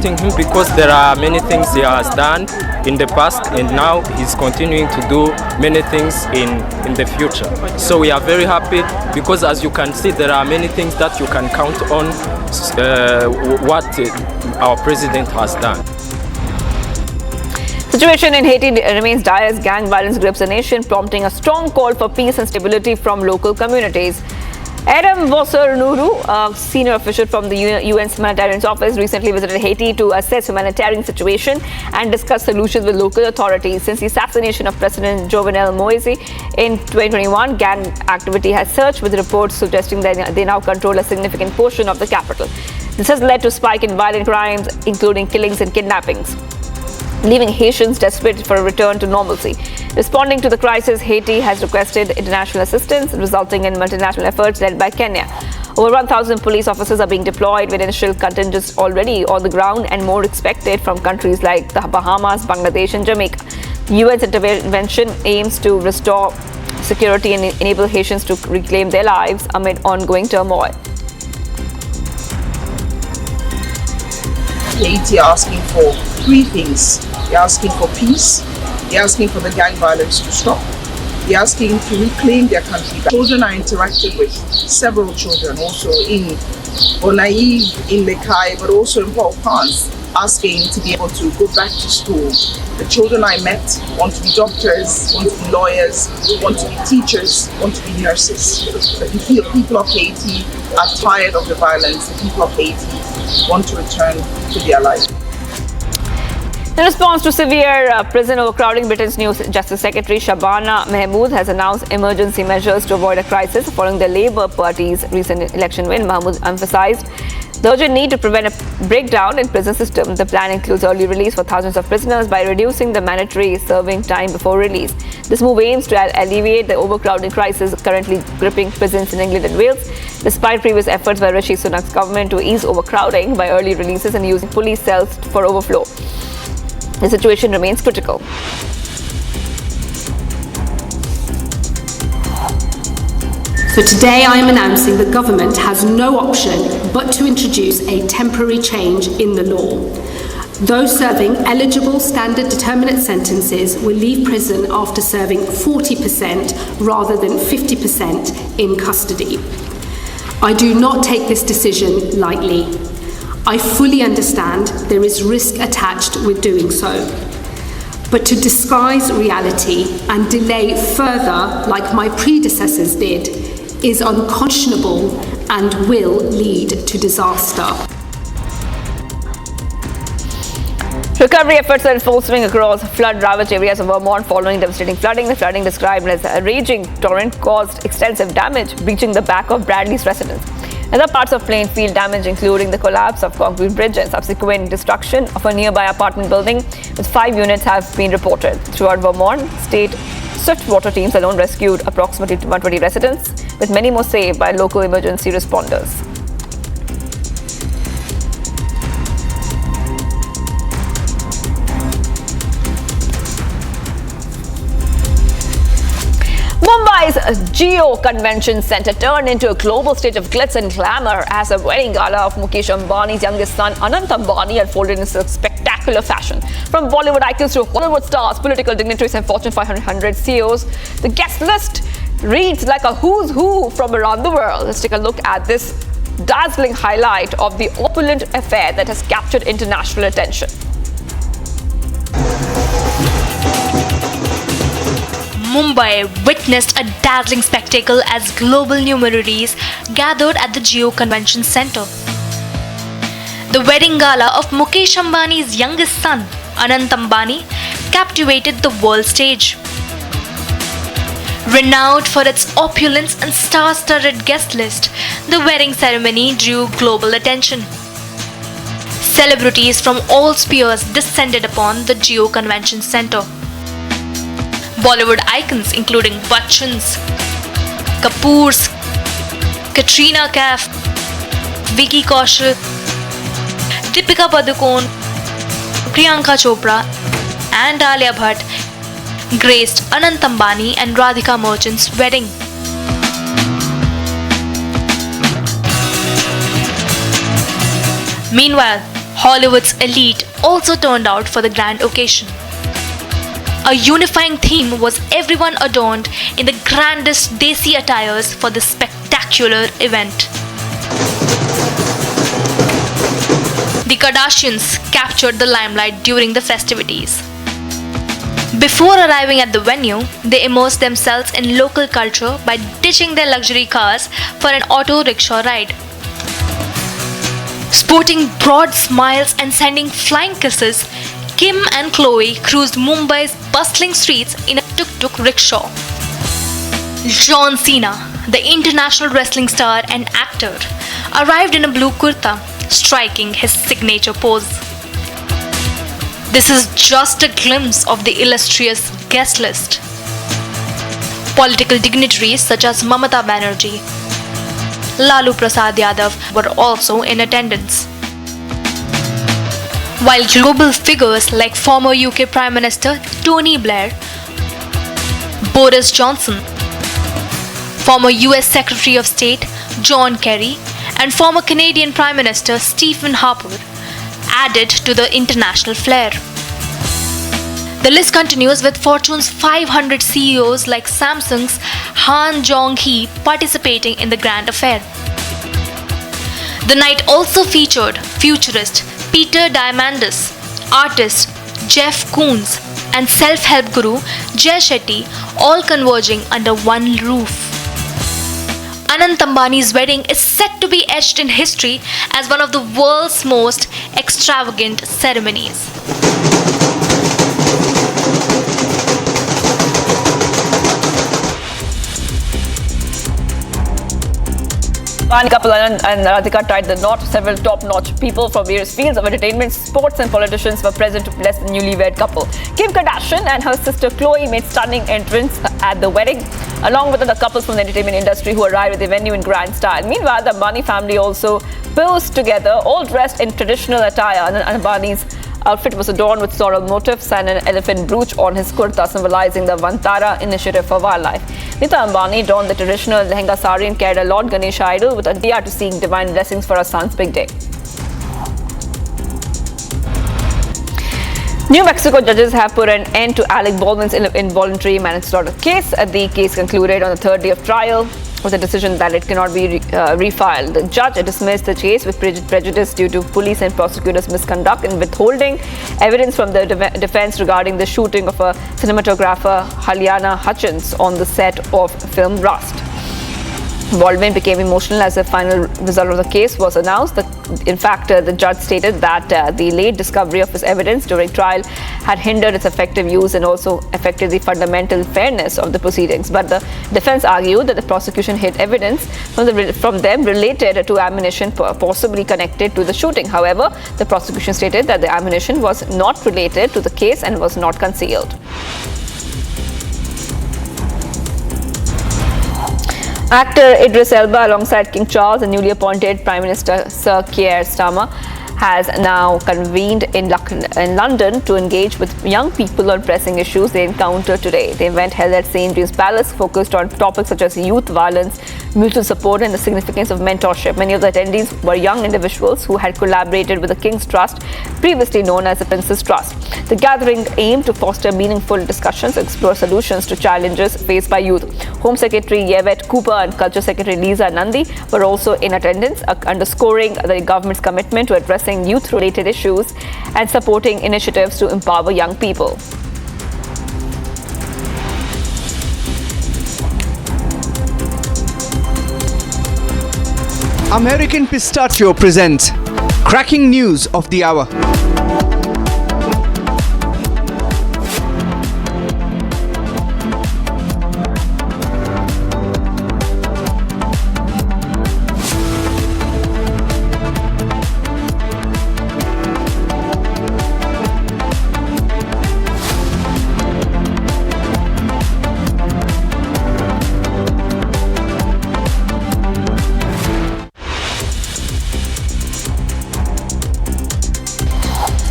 Him because there are many things he has done in the past, and now he's continuing to do many things in the future. So we are very happy because, as you can see, there are many things that you can count on what our president has done. Situation in Haiti remains dire as gang violence grips the nation, prompting a strong call for peace and stability from local communities. Adam Vosser-Nuru, a senior official from the UN's humanitarian office, recently visited Haiti to assess humanitarian situation and discuss solutions with local authorities. Since the assassination of President Jovenel Moise in 2021, gang activity has surged, with reports suggesting that they now control a significant portion of the capital. This has led to a spike in violent crimes, including killings and kidnappings, leaving Haitians desperate for a return to normalcy. Responding to the crisis, Haiti has requested international assistance, resulting in multinational efforts led by Kenya. Over 1,000 police officers are being deployed, with initial contingents already on the ground and more expected from countries like the Bahamas, Bangladesh and Jamaica. UN's intervention aims to restore security and enable Haitians to reclaim their lives amid ongoing turmoil. Haiti are asking for 3 things. They're asking for peace, they're asking for the gang violence to stop, they're asking to reclaim their country back. Children I interacted with, several children also in Bonaïve, in Lekai, but also in Port-au-Prince, asking to be able to go back to school. The children I met want to be doctors, want to be lawyers, want to be teachers, want to be nurses. The people of Haiti are tired of the violence. The people of Haiti want to return to their life. In response to severe prison overcrowding, Britain's new Justice Secretary Shabana Mahmood has announced emergency measures to avoid a crisis following the Labour Party's recent election win. Mahmood emphasised the urgent need to prevent a breakdown in prison system. The plan includes early release for thousands of prisoners by reducing the mandatory serving time before release. This move aims to alleviate the overcrowding crisis currently gripping prisons in England and Wales. Despite previous efforts by Rishi Sunak's government to ease overcrowding by early releases and using police cells for overflow, the situation remains critical. So today I am announcing the government has no option but to introduce a temporary change in the law. Those serving eligible standard determinate sentences will leave prison after serving 40% rather than 50% in custody. I do not take this decision lightly. I fully understand there is risk attached with doing so. But to disguise reality and delay further, like my predecessors did, is unconscionable and will lead to disaster. Recovery efforts are in full swing across flood-ravaged areas of Vermont following devastating flooding. The flooding, described as a raging torrent, caused extensive damage, breaching the back of Bradley's residence. Other parts of Plainfield damage, including the collapse of concrete bridge and subsequent destruction of a nearby apartment building, with 5 units have been reported. Throughout Vermont, state swift water teams alone rescued approximately 120 residents, with many more saved by local emergency responders. Mumbai's Geo Convention Centre turned into a global stage of glitz and glamour as the wedding gala of Mukesh Ambani's youngest son, Anant Ambani, unfolded in spectacular fashion. From Bollywood icons to Hollywood stars, political dignitaries and Fortune 500 CEOs, the guest list reads like a who's who from around the world. Let's take a look at this dazzling highlight of the opulent affair that has captured international attention. Mumbai witnessed a dazzling spectacle as global luminaries gathered at the Geo Convention Centre. The wedding gala of Mukesh Ambani's youngest son, Anant Ambani, captivated the world stage. Renowned for its opulence and star-studded guest list, the wedding ceremony drew global attention. Celebrities from all spheres descended upon the Geo Convention Centre. Bollywood icons including Bachchans, Kapoors, Katrina Kaif, Vicky Kaushal, Deepika Padukone, Priyanka Chopra and Alia Bhatt graced Anant Ambani and Radhika Merchant's wedding. Meanwhile, Hollywood's elite also turned out for the grand occasion. A unifying theme was everyone adorned in the grandest Desi attires for this spectacular event. The Kardashians captured the limelight during the festivities. Before arriving at the venue, they immersed themselves in local culture by ditching their luxury cars for an auto rickshaw ride. Sporting broad smiles and sending flying kisses, Kim and Chloe cruised Mumbai's bustling streets in a tuk-tuk rickshaw. John Cena, the international wrestling star and actor, arrived in a blue kurta, striking his signature pose. This is just a glimpse of the illustrious guest list. Political dignitaries such as Mamata Banerjee, Lalu Prasad Yadav were also in attendance. While global figures like former UK Prime Minister Tony Blair, Boris Johnson, former US Secretary of State John Kerry, and former Canadian Prime Minister Stephen Harper added to the international flair. The list continues with Fortune's 500 CEOs like Samsung's Han Jong-hee participating in the grand affair. The night also featured futurist Peter Diamandis, artist Jeff Koons, and self-help guru Jay Shetty, all converging under one roof. Anant Ambani's wedding is set to be etched in history as one of the world's most extravagant ceremonies. One couple and Radhika tied the knot. Several top-notch people from various fields of entertainment, sports and politicians were present to bless the newlywed couple. Kim Kardashian and her sister Khloe made stunning entrance at the wedding, along with other couples from the entertainment industry who arrived at the venue in grand style. Meanwhile, the Ambani family also posed together, all dressed in traditional attire. And Ambani's outfit was adorned with floral motifs and an elephant brooch on his kurta, symbolizing the Vantara initiative for wildlife. Nita Ambani donned the traditional lehenga sari and carried a Lord Ganesha idol with a diya to seek divine blessings for her son's big day. New Mexico judges have put an end to Alec Baldwin's involuntary manslaughter case. The case concluded on the third day of trial with a decision that it cannot be refiled. The judge dismissed the case with prejudice due to police and prosecutors' misconduct in withholding evidence from the defense regarding the shooting of a cinematographer, Halyana Hutchins, on the set of film Rust. Baldwin became emotional as the final result of the case was announced. In fact, the judge stated that the late discovery of his evidence during trial had hindered its effective use and also affected the fundamental fairness of the proceedings. But the defense argued that the prosecution hid evidence from them related to ammunition possibly connected to the shooting. However, the prosecution stated that the ammunition was not related to the case and was not concealed. Actor Idris Elba alongside King Charles and newly appointed Prime Minister Sir Keir Starmer has now convened in London to engage with young people on pressing issues they encounter today. The event held at St. James Palace focused on topics such as youth violence, mutual support and the significance of mentorship. Many of the attendees were young individuals who had collaborated with the King's Trust, previously known as the Prince's Trust. The gathering aimed to foster meaningful discussions and explore solutions to challenges faced by youth. Home Secretary Yvette Cooper and Culture Secretary Lisa Nandi were also in attendance, underscoring the government's commitment to addressing youth-related issues and supporting initiatives to empower young people. American Pistachio presents Cracking News of the Hour.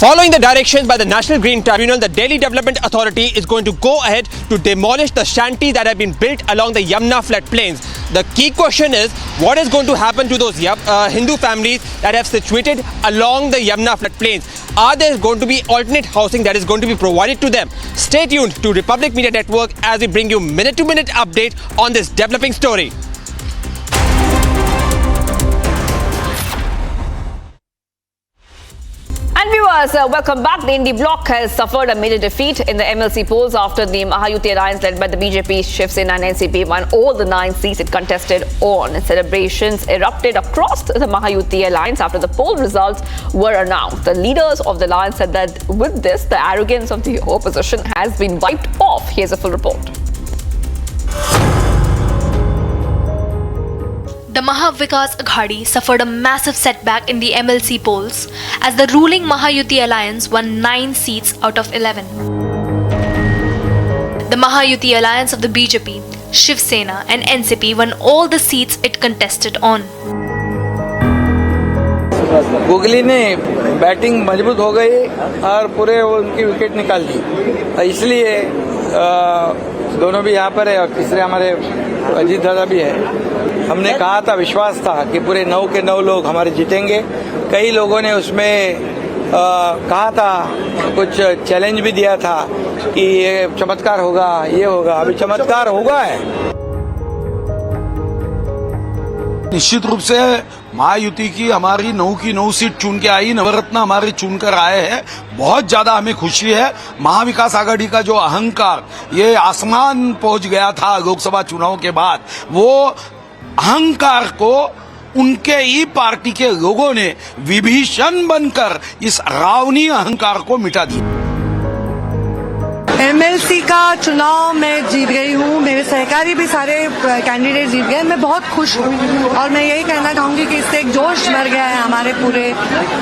Following the directions by the National Green Tribunal, the Delhi Development Authority is going to go ahead to demolish the shanties that have been built along the Yamuna floodplains. The key question is, what is going to happen to those Hindu families that have situated along the Yamuna floodplains? Are there going to be alternate housing that is going to be provided to them? Stay tuned to Republic Media Network as we bring you minute-to-minute update on this developing story. And viewers, welcome back. The Indie Bloc has suffered a major defeat in the MLC polls after the Mahayuti alliance led by the BJP, Shiv Sena and NCP won all the 9 seats it contested on. And celebrations erupted across the Mahayuti alliance after the poll results were announced. The leaders of the alliance said that with this, the arrogance of the opposition has been wiped off. Here's a full report. The Maha Vikas Aghadi suffered a massive setback in the MLC polls as the ruling Mahayuti alliance won 9 seats out of 11. The Mahayuti alliance of the BJP, Shiv Sena and NCP won all the seats it contested on. Googly ने batting मजबूत हो गई और पूरे उनकी wicket निकाल दी, इसलिए दोनों भी यहाँ पर है और तीसरे हमारे अजीत दादा भी है। हमने कहा था, विश्वास था कि पूरे 9 के 9 लोग हमारे जीतेंगे। कई लोगों ने उसमें कहा था, कुछ चैलेंज भी दिया था कि ये चमत्कार होगा, ये होगा। अभी चमत्कार होगा है। निश्चित रूप से महायुति की हमारी 9 की 9 सीट चुन के आई, नवरत्न हमारे चुनकर आए हैं। बहुत ज्यादा हमें खुशी है। महाविकास आघाड़ी का जो अहंकार ये आसमान पहुंच गया था लोकसभा चुनाव के बाद, वो अहंकार को उनके ही पार्टी के लोगों ने विभीषण बनकर इस रावणी अहंकार को मिटा दिया। एमएलसी का चुनाव मैं जीत गई हूँ, मेरे सहकारी भी सारे कैंडिडेट जीत गए, मैं बहुत खुश हूँ और मैं यही कहना चाहूंगी कि इससे एक जोश भर गया है हमारे पूरे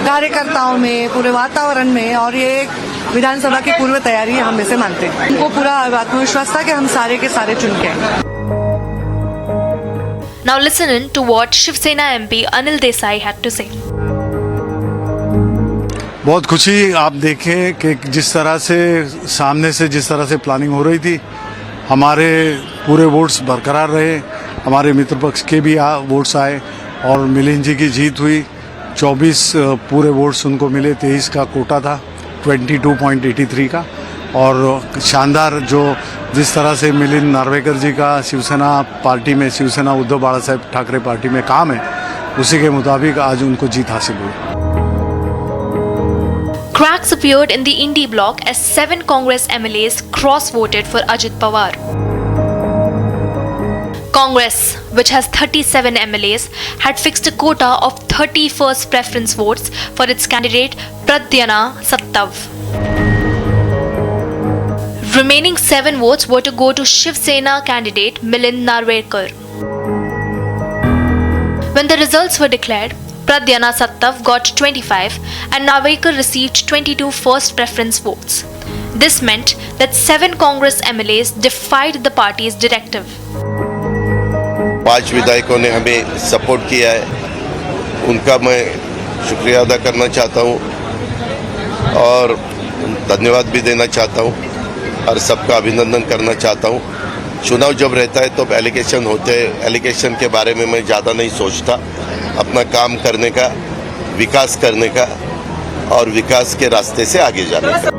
कार्यकर्ताओं में, पूरे वातावरण में, और ये एक विधानसभा की पूर्व तैयारी हम इसे मानते हैं। उनको पूरा आत्मविश्वास था कि हम सारे के सारे चुन के आए। Now listen in to what Shiv Sena MP Anil Desai had to say. बहुत खुशी आप देखें कि जिस तरह से सामने से जिस तरह से प्लानिंग हो रही थी, हमारे पूरे वोट्स बरकरार रहे, हमारे मित्र पक्ष के भी वोट्स आए और मिलिंद जी की जीत हुई। 24 पूरे वोट्स उनको मिले, 23 का कोटा था, 22.83 का, और शानदार जो जिस तरह से मिलिंद नार्वेकर जी का शिवसेना पार्टी में, शिवसेना उद्धव बाला साहेब ठाकरे पार्टी में काम है, उसी के मुताबिक आज उनको जीत हासिल हुई। Cracks appeared in the Indie bloc as 7 Congress MLAs cross-voted for Ajit Pawar. Congress, which has 37 MLAs, had fixed a quota of 30 first preference votes for its candidate Pradyana Sattav. Remaining 7 votes were to go to Shiv Sena candidate Milind Narwekar. When the results were declared, Pradyana Sattav got 25 and Narwekar received 22 first preference votes. This meant that 7 Congress MLAs defied the party's directive. 5 विधायकों ने हमें support किया है, उनका मैं शुक्रिया अदा करना चाहता हूं और धन्यवाद भी देना चाहता हूं और सबका अभिनंदन करना चाहता हूं। चुनाव जब रहता है तो एलिगेशन होते हैं, एलिगेशन के बारे में मैं ज़्यादा नहीं सोचता, अपना काम करने का, विकास करने का और विकास के रास्ते से आगे जाने का।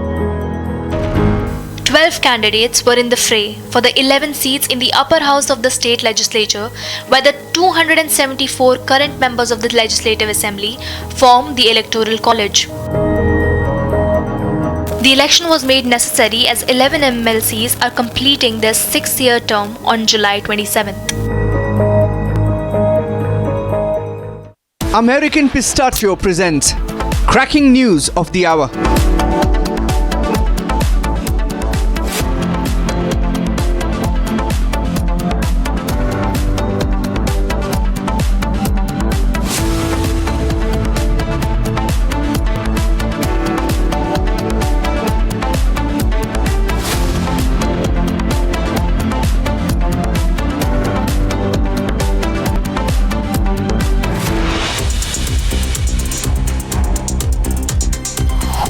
12 candidates were in the fray for the 11 seats in the upper house of the state legislature, where the 274 current members of the Legislative Assembly form the Electoral College. The election was made necessary as 11 MLCs are completing their 6-year term on July 27th. American Pistachio presents Cracking News of the Hour.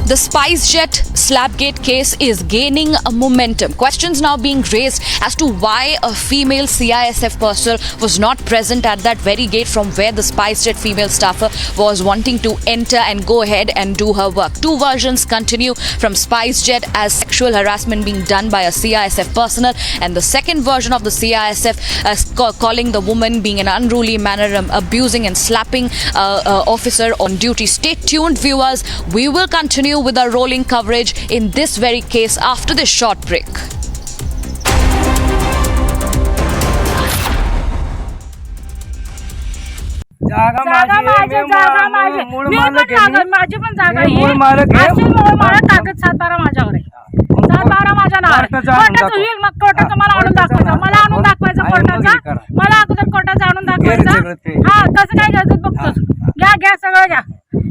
The SpiceJet Slapgate case is gaining momentum. Questions now being raised as to why a female CISF personnel was not present at that very gate from where the SpiceJet female staffer was wanting to enter and go ahead and do her work. Two versions continue from SpiceJet as sexual harassment being done by a CISF personnel, and the second version of the CISF as calling the woman being an unruly manner, abusing and slapping officer on duty. Stay tuned, viewers. We will continue with our rolling coverage in this very case after this short break. जागा माझी मी पण जागा माझी पण जागा ही असेल मला कागद 7-12 माझ्यावर आहे 7-12 माझ्या नावावर कोर्टाचं होईल मग कोर्टाचं मला आणून दाखवायचं कोर्टाचा मला अगोदर कोर्टाचं आणून दाखवायचं हा कसं काय घ्यायचं बघतोस घ्या सगळं घ्या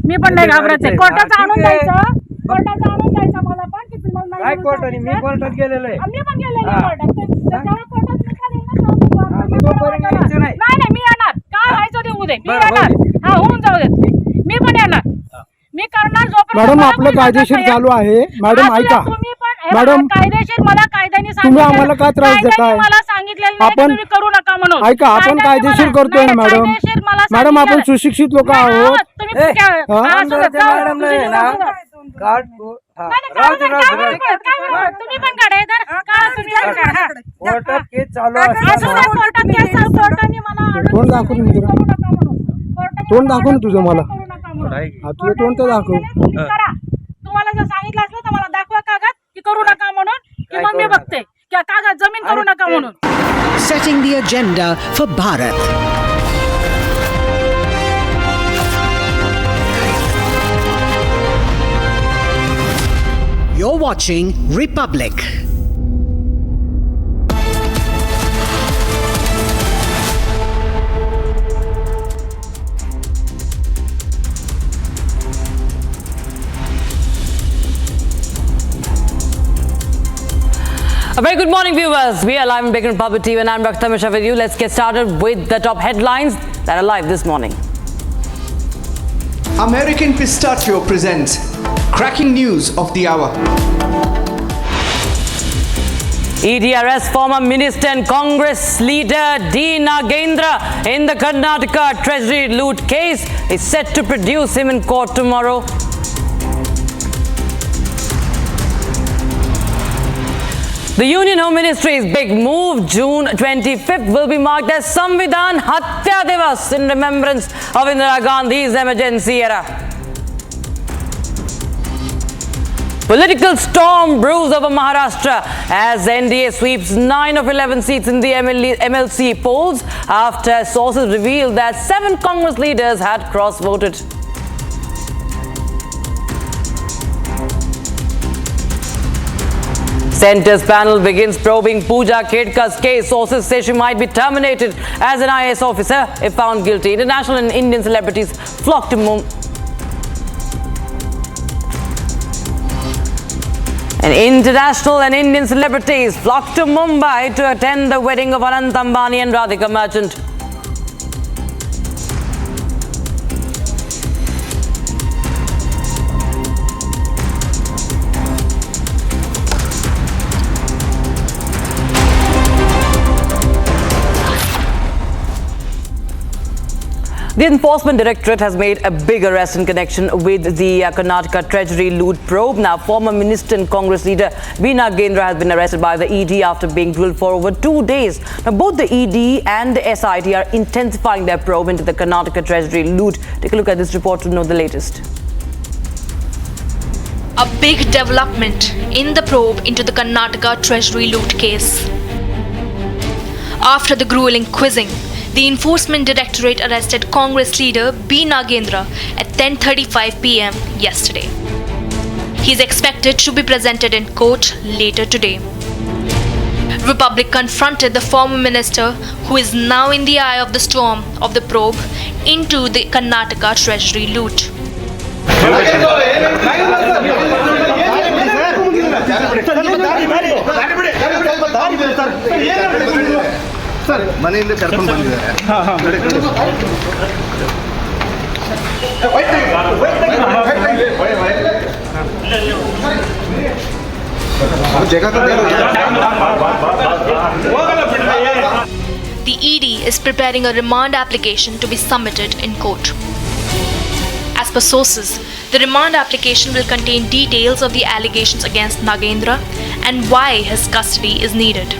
मी पण नाही घाबरत आहे कोर्टाचं आणून द्यायचं मला पण की तुम्हाला नाही कोर्टाने मी कोर्टात गेलेलो आहे मी पण गेलेलो कोर्टात त्याच्यावर कोर्टात नाही मी येणार काय व्हायचं ते उद्या मी येणार हा होऊन जाऊ देत मी पण येणार मी करणार मॅडम आपलं कायदेशीर चालू आहे मॅडम ऐका मॅडम कायदेशीर मला कायद्याने तुम्ही आम्हाला का त्रास देताय मला सांगितलेलं नाही तुम्ही करू नका म्हणून ऐका आपण कायदेशीर करतोय ना मॅडम मॅडम आपण सुशिक्षित लोक आहोत तुम्ही पण काढा कोर्टात केस चालू तोंड दाखव तुझं मला तुझं तोंड तर दाखव तुम्हाला जर सांगितलं असलं तर मला दाखवा कागद की करू नका म्हणून की मग मी बघते की कागद जमीन करू नका म्हणून. Setting the agenda for Bharat. You're watching Republic. A very good morning, viewers. We are live on Bacon Republic TV and I'm Rakhta Mishra with you. Let's get started with the top headlines that are live this morning. American Pistachio presents cracking news of the hour. ED former minister and Congress leader D. Nagendra in the Karnataka Treasury loot case is set to produce him in court tomorrow. The Union Home Ministry's big move, June 25th, will be marked as Samvidhan Hatya Divas in remembrance of Indira Gandhi's emergency era. Political storm brews over Maharashtra as NDA sweeps 9 of 11 seats in the MLC polls after sources revealed that 7 Congress leaders had cross-voted. Centre's panel begins probing Pooja Khedkar's case. Sources say she might be terminated as an IAS officer if found guilty. International and Indian celebrities flock to International and Indian celebrities flocked to Mumbai to attend the wedding of Anant Ambani and Radhika Merchant. The Enforcement Directorate has made a big arrest in connection with the Karnataka Treasury loot probe. Now, former Minister and Congress leader B. Nagendra has been arrested by the ED after being grilled for over 2 days. Now, both the ED and the SIT are intensifying their probe into the Karnataka Treasury loot. Take a look at this report to know the latest. A big development in the probe into the Karnataka Treasury loot case. After the grueling quizzing, the Enforcement Directorate arrested Congress leader B. Nagendra at 10:35 p.m. yesterday. He is expected to be presented in court later today. Republic confronted the former minister, who is now in the eye of the storm of the probe into the Karnataka Treasury loot. ಮನೆಯಿಂದ ಕರ್ಕೊಂಡು ಬಂದಿದ್ದಾರೆ The ED is preparing a remand application to be submitted in court. As per sources, the remand application will contain details of the allegations against Nagendra and why his custody is needed.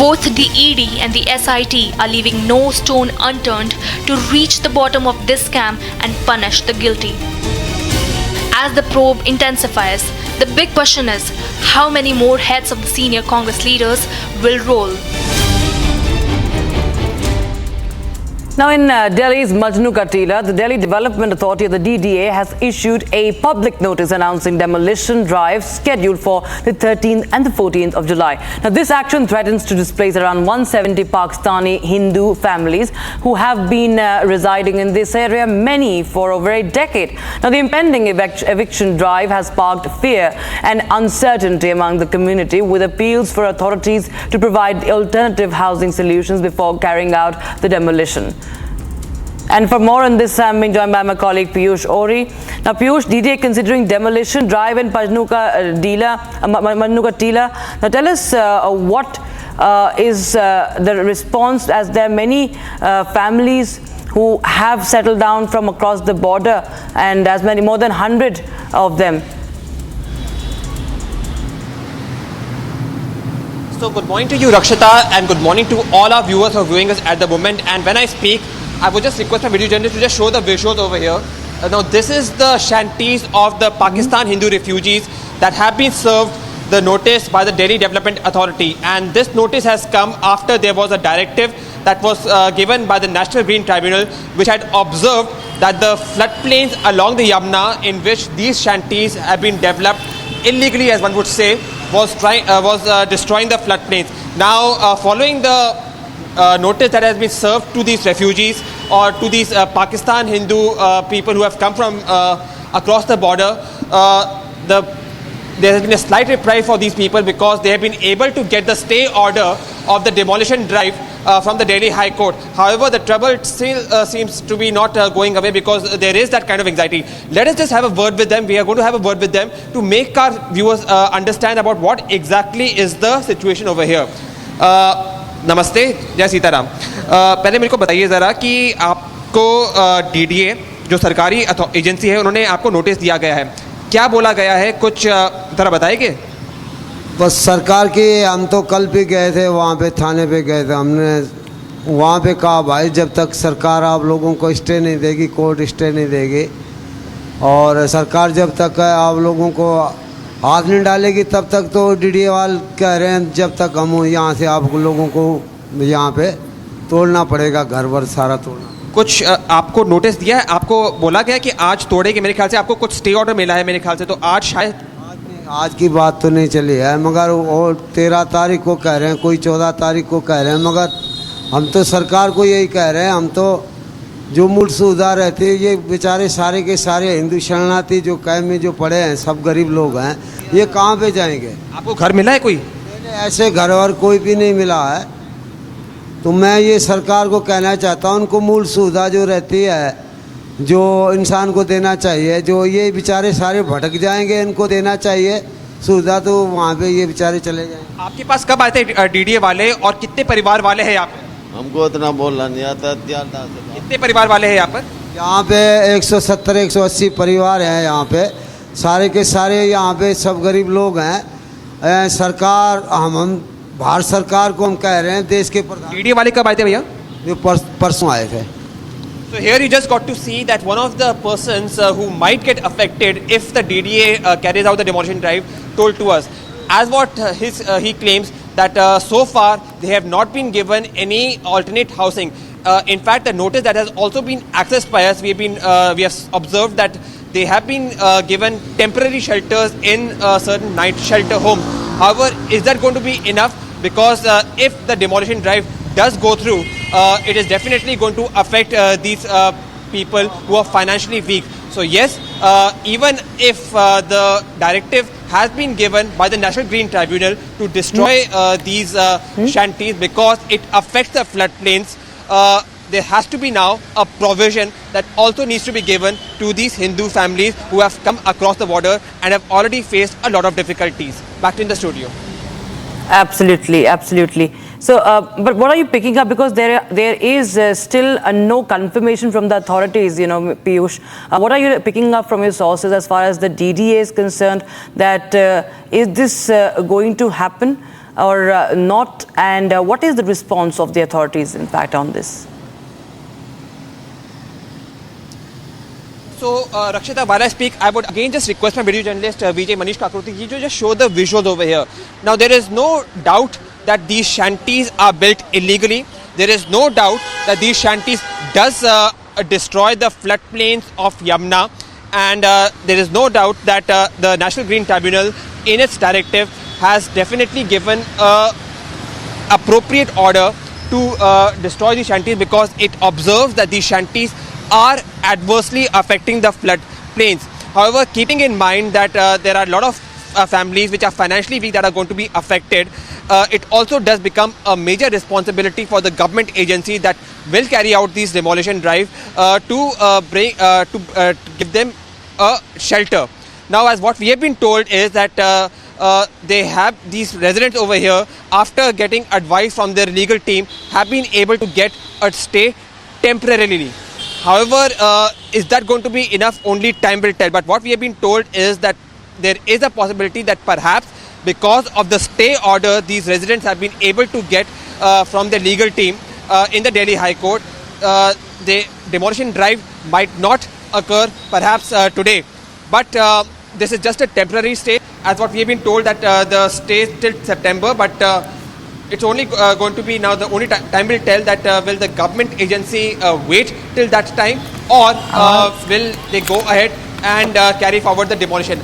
Both the ED and the SIT are leaving no stone unturned to reach the bottom of this scam and punish the guilty. As the probe intensifies, the big question is how many more heads of the senior Congress leaders will roll. Now, in Delhi's Majnu Ka Tila, the Delhi Development Authority of the DDA has issued a public notice announcing demolition drive scheduled for the 13th and the 14th of July. Now, this action threatens to displace around 170 Pakistani Hindu families who have been residing in this area, many for over a decade. Now, the impending eviction drive has sparked fear and uncertainty among the community, with appeals for authorities to provide alternative housing solutions before carrying out the demolition. And for more on this, I'm being joined by my colleague Piyush Ori. Now, Piyush, DDA considering demolition drive in Majnu Ka Tila. Now, tell us what is the response, as there are many families who have settled down from across the border, and as many, more than 100 of them. So good morning to you, Rakshita, and good morning to all our viewers who are viewing us at the moment. And when I speak, I would just request my video journalist to just show the visuals over here. Now, this is the shanties of the Pakistan Hindu refugees that have been served the notice by the Delhi Development Authority. And this notice has come after there was a directive that was given by the National Green Tribunal, which had observed that the floodplains along the Yamuna, in which these shanties have been developed illegally, as one would say, was destroying the floodplains. Now, following the notice that has been served to these refugees or to these Pakistan Hindu people who have come from across the border, the there has been a slight reprieve for these people because they have been able to get the stay order of the demolition drive from the Delhi High Court. However, the trouble still seems to be not going away because there is that kind of anxiety. Let us just have a word with them. We are going to have a word with them to make our viewers understand about what exactly is the situation over here. नमस्ते, जय सीताराम। पहले मेरे को बताइए ज़रा कि आपको DDA जो सरकारी एजेंसी है उन्होंने आपको नोटिस दिया गया है, क्या बोला गया है, कुछ ज़रा बताएंगे? बस सरकार की, हम तो कल भी गए थे वहाँ पे, थाने पे गए थे, हमने वहाँ पे कहा भाई जब तक सरकार आप लोगों को स्टे नहीं देगी, कोर्ट स्टे नहीं देगी, और सरकार जब तक आप लोगों को हाथ नहीं डालेगी तब तक तो DDA वाले कह रहे हैं जब तक हम यहाँ से आप लोगों को यहाँ पे तोड़ना पड़ेगा, घर वर सारा तोड़ना। कुछ आपको नोटिस दिया है, आपको बोला गया कि आज तोड़ेंगे, मेरे ख्याल से आपको कुछ स्टे ऑर्डर मिला है मेरे ख्याल से, तो आज शायद आज की बात तो नहीं चली है, मगर वो 13 तारीख को कह रहे हैं, कोई 14 तारीख को कह रहे हैं, मगर हम तो सरकार को यही कह रहे हैं, हम तो जो मूल सुविधा रहती है, ये बेचारे सारे के सारे हिंदू शरणार्थी जो कैंप में जो पड़े हैं, सब गरीब लोग हैं, ये कहाँ पे जाएंगे? आपको घर मिला है कोई? ऐसे घर और कोई भी नहीं मिला है। तो मैं ये सरकार को कहना चाहता हूँ, उनको मूल सुविधा जो रहती है, जो इंसान को देना चाहिए, जो ये बेचारे सारे भटक जाएंगे, इनको देना चाहिए सुविधा, तो वहाँ पे ये बेचारे चले जाएंगे। आपके पास कब आए थे DDA वाले और कितने परिवार वाले हैं यहाँ पे? हमको इतना बोलना नहीं आता। कितने परिवार वाले हैं यहाँ पर? यहाँ पे 170-180 परिवार हैं यहाँ पे, सारे के सारे यहाँ पे सब गरीब लोग हैं। सरकार, हम भारत सरकार को हम कह रहे हैं, देश के प्रधान। DDA वाले कब आए थे भैया? ये परसों आए थे। So here you just got to see that one of the persons who might get affected if the DDA carries out the demolition drive told to us, as what he claims that so far they have not been given any alternate housing. In fact, the notice that has also been accessed by us, we have observed that they have been given temporary shelters in certain night shelter homes. However, is that going to be enough? Because if the demolition drive does go through, it is definitely going to affect these people who are financially weak. So yes, even if the directive has been given by the National Green Tribunal to destroy these shanties because it affects the floodplains, there has to be now a provision that also needs to be given to these Hindu families who have come across the border and have already faced a lot of difficulties. Back in the studio. Absolutely, absolutely. So, but what are you picking up? Because there is still no confirmation from the authorities, you know, Piyush. What are you picking up from your sources as far as the DDA is concerned? That is this going to happen or not? And what is the response of the authorities, in fact, on this? So, Rakshita, while I speak, I would again just request my video journalist VJ Manish Kakroti to just show the visuals over here. Now, there is no doubt that these shanties are built illegally. There is no doubt that these shanties does destroy the floodplains of Yamuna, and there is no doubt that the National Green Tribunal in its directive has definitely given appropriate order to destroy these shanties because it observes that these shanties are adversely affecting the floodplains. However, keeping in mind that there are a lot of families which are financially weak that are going to be affected, it also does become a major responsibility for the government agency that will carry out these demolition drive to give them a shelter. Now, as what we have been told is that they have these residents over here, after getting advice from their legal team, have been able to get a stay temporarily. However, is that going to be enough? Only time will tell. But what we have been told is that there is a possibility that perhaps because of the stay order these residents have been able to get from the legal team in the Delhi High Court, the demolition drive might not occur perhaps today. But this is just a temporary stay, as what we have been told that the stay is till September, but it's only going to be now, the only time will tell that will the government agency wait till that time, or will they go ahead and carry forward the demolition.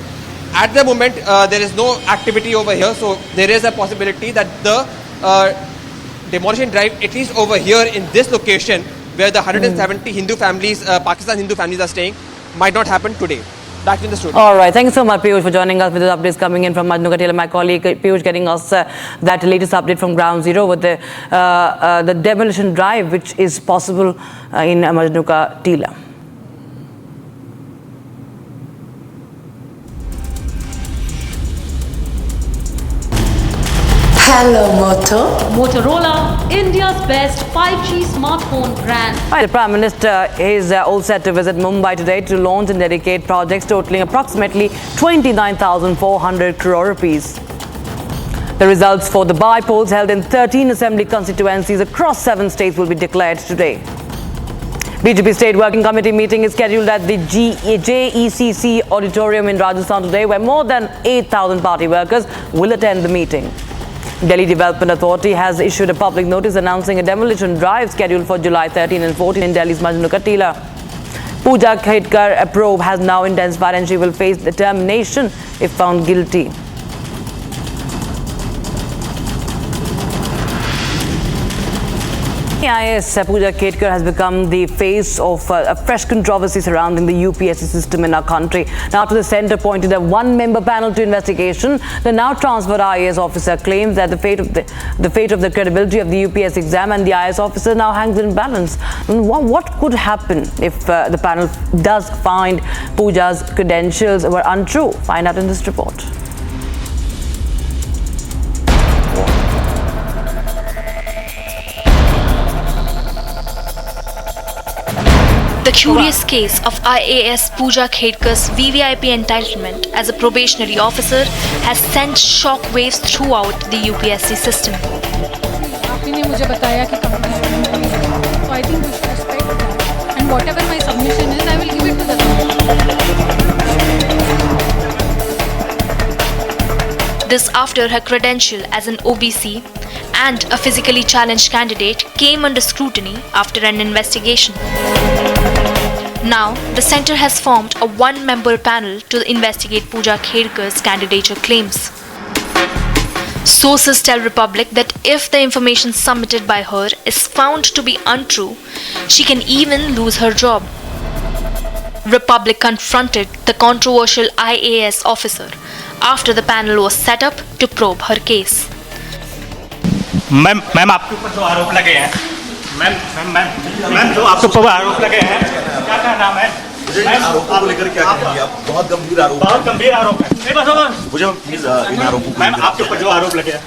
At the moment, there is no activity over here, so there is a possibility that the demolition drive, at least over here in this location, where the 170 Hindu families, Pakistan Hindu families are staying, might not happen today. Back to the studio. All right. Thank you so much, Piyush, for joining us with the updates coming in from Majnu Katila. My colleague Piyush getting us that latest update from Ground Zero with the demolition drive, which is possible in Majnu Katila. Hello, Moto. Motorola, India's best 5G smartphone brand. Right, the Prime Minister is all set to visit Mumbai today to launch and dedicate projects totaling approximately 29,400 crore rupees. The results for the by-polls held in 13 assembly constituencies across 7 states will be declared today. BJP State Working Committee meeting is scheduled at the JECC auditorium in Rajasthan today, where more than 8,000 party workers will attend the meeting. Delhi Development Authority has issued a public notice announcing a demolition drive scheduled for July 13 and 14 in Delhi's Majnu Katila. Pooja Khedkar, a probe has now intensified and she will face termination if found guilty. IAS Pooja Khedkar has become the face of a fresh controversy surrounding the UPSC system in our country. Now, after the centre appointed a one-member panel to investigation, the now transferred IAS officer claims that the fate of the credibility of the UPSC exam and the IAS officer now hangs in balance. What could happen if the panel does find Pooja's credentials were untrue? Find out in this report. The curious case of IAS Pooja Khedkar's VVIP entitlement as a probationary officer has sent shockwaves throughout the UPSC system. आपने मुझे बताया कि company so I think we should respect that and whatever my submission is I will give it to the company. This after her credential as an OBC and a physically challenged candidate came under scrutiny after an investigation. Now, the centre has formed a one-member panel to investigate Pooja Khedkar's candidature claims. Sources tell Republic that if the information submitted by her is found to be untrue, she can even lose her job. Republic confronted the controversial IAS officer after the panel was set up to probe her case. Ma'am आपके ऊपर जो आरोप लगे हैं ma'am जो आपके ऊपर आरोप लगे हैं क्या नाम है मैम आरोपों को लेकर क्या कहेंगे आप बहुत गंभीर आरोप है मुझे प्लीज इन आरोपों मैम आपके ऊपर जो आरोप लगे हैं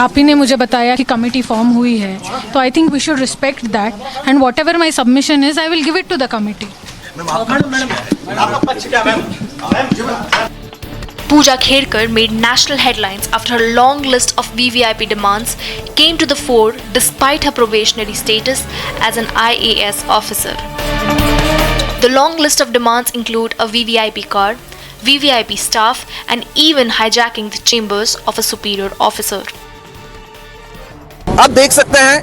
आप ही ने मुझे बताया कि कमेटी फॉर्म हुई है तो I think we should respect that and whatever my submission is I will give it to the committee. Pooja Khedkar made national headlines after her long list of VVIP demands came to the fore despite her probationary status as an IAS officer. The long list of demands include a VVIP card, VVIP staff and even hijacking the chambers of a superior officer. आप देख सकते हैं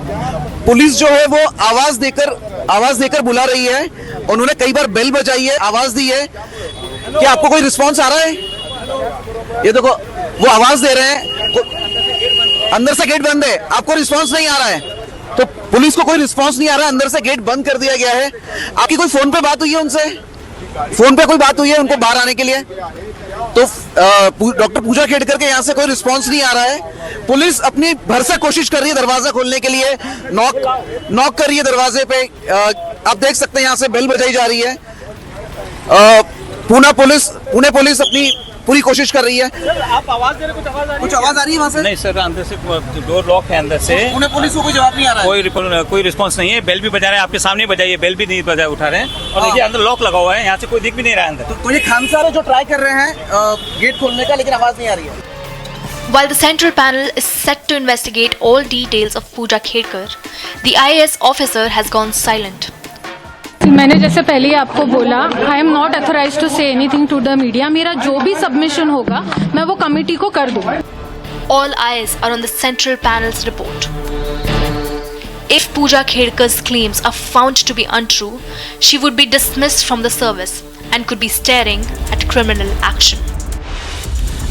police जो है वो आवाज देकर बुला रही है. उन्होंने कई बार बेल बजाई है, आवाज दी है. क्या आपको कोई रिस्पॉन्स आ रहा है? ये देखो वो आवाज दे रहे हैं, अंदर से गेट बंद है, आपको रिस्पांस नहीं आ रहा है. तो पुलिस को कोई रिस्पांस नहीं आ रहा है, अंदर से गेट बंद कर दिया गया है. आपकी कोई फोन पे बात हुई है उनसे? फोन पे कोई बात हुई है उनको बाहर आने के लिए? तो डॉक्टर पूजा खेड़कर के यहाँ से कोई रिस्पांस नहीं आ रहा है. पुलिस अपनी भरसक कोशिश कर रही है दरवाजा खोलने के लिए, नॉक कर रही है दरवाजे पे. आप देख सकते हैं यहाँ से बेल बजाई जा रही है. पुणे पुलिस अपनी पूरी कोशिश कर रही है. आप आवाज दे रहे, कुछ आवाज आ रही है वहाँ से? नहीं सर, अंदर से डोर लॉक है अंदर से. पुणे पुलिस को कोई जवाब नहीं आ रहा है. कोई रिस्पांस नहीं है. बेल भी बजा रहे हैं, आपके सामने बजाई है, बेल भी नहीं बजा उठा रहे हैं. और देखिए अंदर लॉक लगा हुआ है, यहाँ से कोई दिख भी नहीं रहा है अंदर. तो ये खामसार है जो ट्राई कर रहे हैं गेट खोलने का, लेकिन आवाज नहीं आ रही है. While the central panel is set to investigate all details of Pooja Khedkar, the IAS officer has gone silent. मैंने जैसे पहले ही आपको बोला, I am not authorised to say anything to the media. मेरा जो भी सबमिशन होगा मैं वो कमेटी को कर दूंगा. All eyes are on the central panel's report. If Pooja Khedkar's claims are found to be untrue, she would be dismissed from the service and could be staring at criminal action.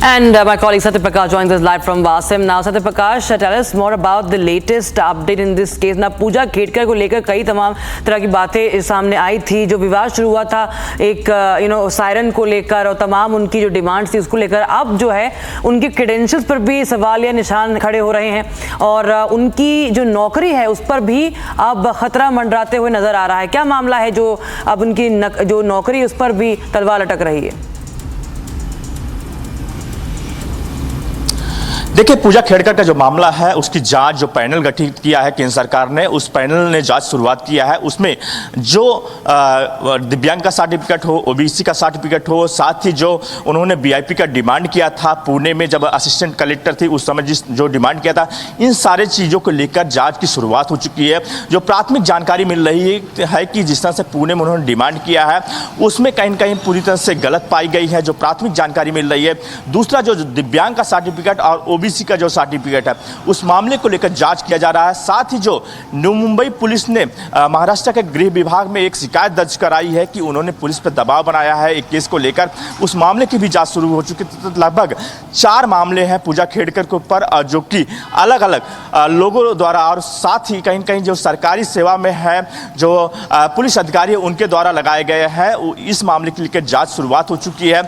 And my colleague Satya Prakash joins us live from Wasim. Now, Satya Prakash, tell us more about the latest update in this case. ना पूजा खेड़कर को लेकर कई तमाम तरह की बातें सामने आई थी. जो विवाद शुरू हुआ था एक सायरन को लेकर और तमाम उनकी जो डिमांड्स थी उसको लेकर, अब जो है उनकी क्रेडेंशियल्स पर भी सवाल या निशान खड़े हो रहे हैं और उनकी जो नौकरी है उस पर भी अब खतरा मंडराते हुए नजर आ रहा है. क्या मामला है जो अब उनकी जो नौकरी उस पर भी तलवार लटक रही है? देखिए, पूजा खेड़कर का जो मामला है उसकी जांच जो पैनल गठित किया है केंद्र सरकार ने, उस पैनल ने जांच शुरुआत किया है. उसमें जो दिव्यांग का सर्टिफिकेट हो, ओबीसी का सर्टिफिकेट हो, साथ ही जो उन्होंने वीआईपी का डिमांड किया था पुणे में जब असिस्टेंट कलेक्टर थी उस समय जो डिमांड किया था, इन सारे चीज़ों को लेकर जांच की शुरुआत हो चुकी है. जो प्राथमिक जानकारी मिल रही है कि जिस तरह से पुणे में उन्होंने डिमांड किया है उसमें कहीं न कहीं पूरी तरह से गलत पाई गई है, जो प्राथमिक जानकारी मिल रही है. दूसरा, जो दिव्यांग का सर्टिफिकेट और ओबीसी का जो सर्टिफिकेट है उस मामले को लेकर जांच किया जा रहा है. साथ ही जो न्यू मुंबई पुलिस ने महाराष्ट्र के गृह विभाग में एक शिकायत दर्ज कराई है कि उन्होंने पुलिस पर दबाव बनाया है एक केस को लेकर, उस मामले की भी जांच शुरू हो चुकी है. तो लगभग 4 मामले हैं पूजा खेड़कर के ऊपर जो कि अलग अलग लोगों द्वारा और साथ ही कहीं न कहीं जो सरकारी सेवा में है जो पुलिस अधिकारी उनके द्वारा लगाए गए हैं. इस मामले के लेकर जांच शुरुआत हो चुकी है.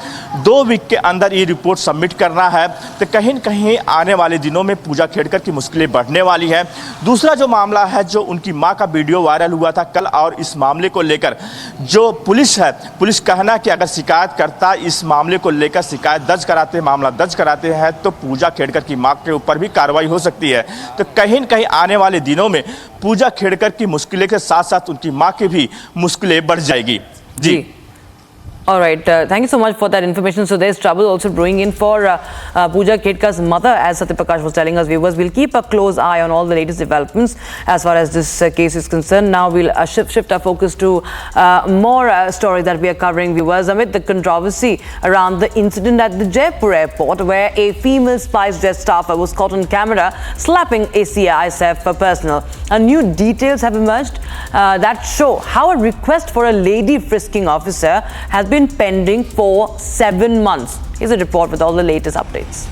2 वीक के अंदर ये रिपोर्ट सबमिट करना है. तो कहीं न कहीं आने वाले दिनों में पूजा खेड़कर की मुश्किलें बढ़ने वाली है. दूसरा जो मामला है, जो उनकी मां का वीडियो वायरल हुआ था कल, और इस मामले को लेकर जो पुलिस है, पुलिस कहना कि अगर शिकायतकर्ता इस मामले को लेकर शिकायत दर्ज कराते हैं, मामला दर्ज कराते हैं तो पूजा खेड़कर की मां के ऊपर भी कार्रवाई हो सकती है. तो कहीं न कहीं आने वाले दिनों में पूजा खेड़कर की मुश्किलें के साथ साथ उनकी मां की भी मुश्किलें बढ़ जाएगी. जी. All right, thank you so much for that information. So there's trouble also brewing in for Pooja Khedkar's mother, as Satya Prakash was telling us. Viewers, we'll keep a close eye on all the latest developments as far as this case is concerned. Now we'll shift our focus to more stories that we are covering, viewers. Amid the controversy around the incident at the Jaipur airport, where a female SpiceJet staffer was caught on camera slapping a CISF personnel. New details have emerged that show how a request for a lady frisking officer has been pending for 7 months. Here's a report with all the latest updates.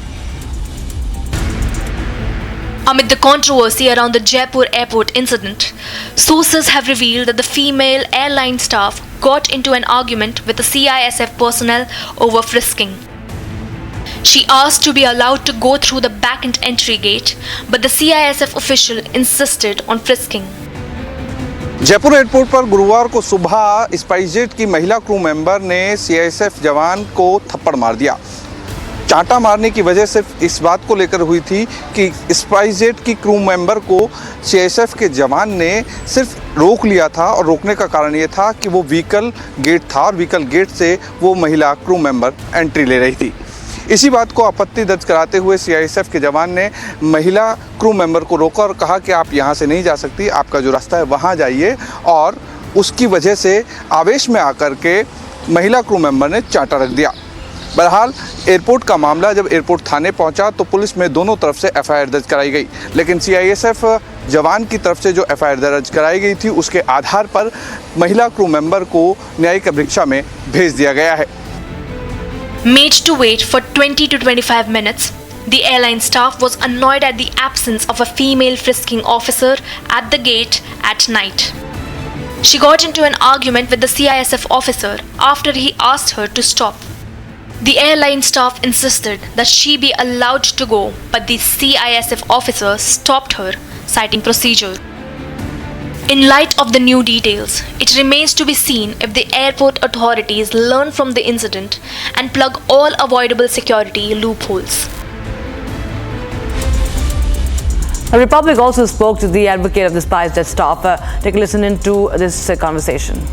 Amid the controversy around the Jaipur airport incident, sources have revealed that the female airline staff got into an argument with the CISF personnel over frisking. She asked to be allowed to go through the back-end entry gate, but the CISF official insisted on frisking. Jaipur airport पर गुरुवार को सुबह SpiceJet की महिला crew member ने CISF जवान को थप्पड़ मार दिया. चांटा मारने की वजह सिर्फ इस बात को लेकर हुई थी कि स्पाइसजेट की क्रू मेंबर को सीआईएसएफ के जवान ने सिर्फ रोक लिया था, और रोकने का कारण ये था कि वो व्हीकल गेट था और व्हीकल गेट से वो महिला क्रू मेंबर एंट्री ले रही थी. इसी बात को आपत्ति दर्ज कराते हुए सीआईएसएफ के जवान ने महिला क्रू मेंबर को रोका और कहा कि आप यहाँ से नहीं जा सकती, आपका जो रास्ता है वहाँ जाइए. और उसकी वजह से आवेश में आकर के महिला क्रू मेंबर ने चांटा रख दिया. बहरहाल एयरपोर्ट का मामला जब एयरपोर्ट थाने पहुंचा तो पुलिस में दोनों तरफ से एफआईआर दर्ज कराई गई, लेकिन सीआईएसएफ जवान की तरफ से जो एफआईआर दर्ज कराई गई थी उसके आधार पर महिला क्रू मेंबर को न्यायिक परीक्षा में भेज दिया गया है. Made to wait for 20 to 25 minutes, the airline staff was annoyed at the absence of a female frisking officer at the gate at night. She got into an argument with the CISF officer after he asked her to stop. The airline staff insisted that she be allowed to go, but the CISF officer stopped her, citing procedure. In light of the new details, it remains to be seen if the airport authorities learn from the incident and plug all avoidable security loopholes. The Republic also spoke to the advocate of the SpiceJet staff. Take a listen into this conversation.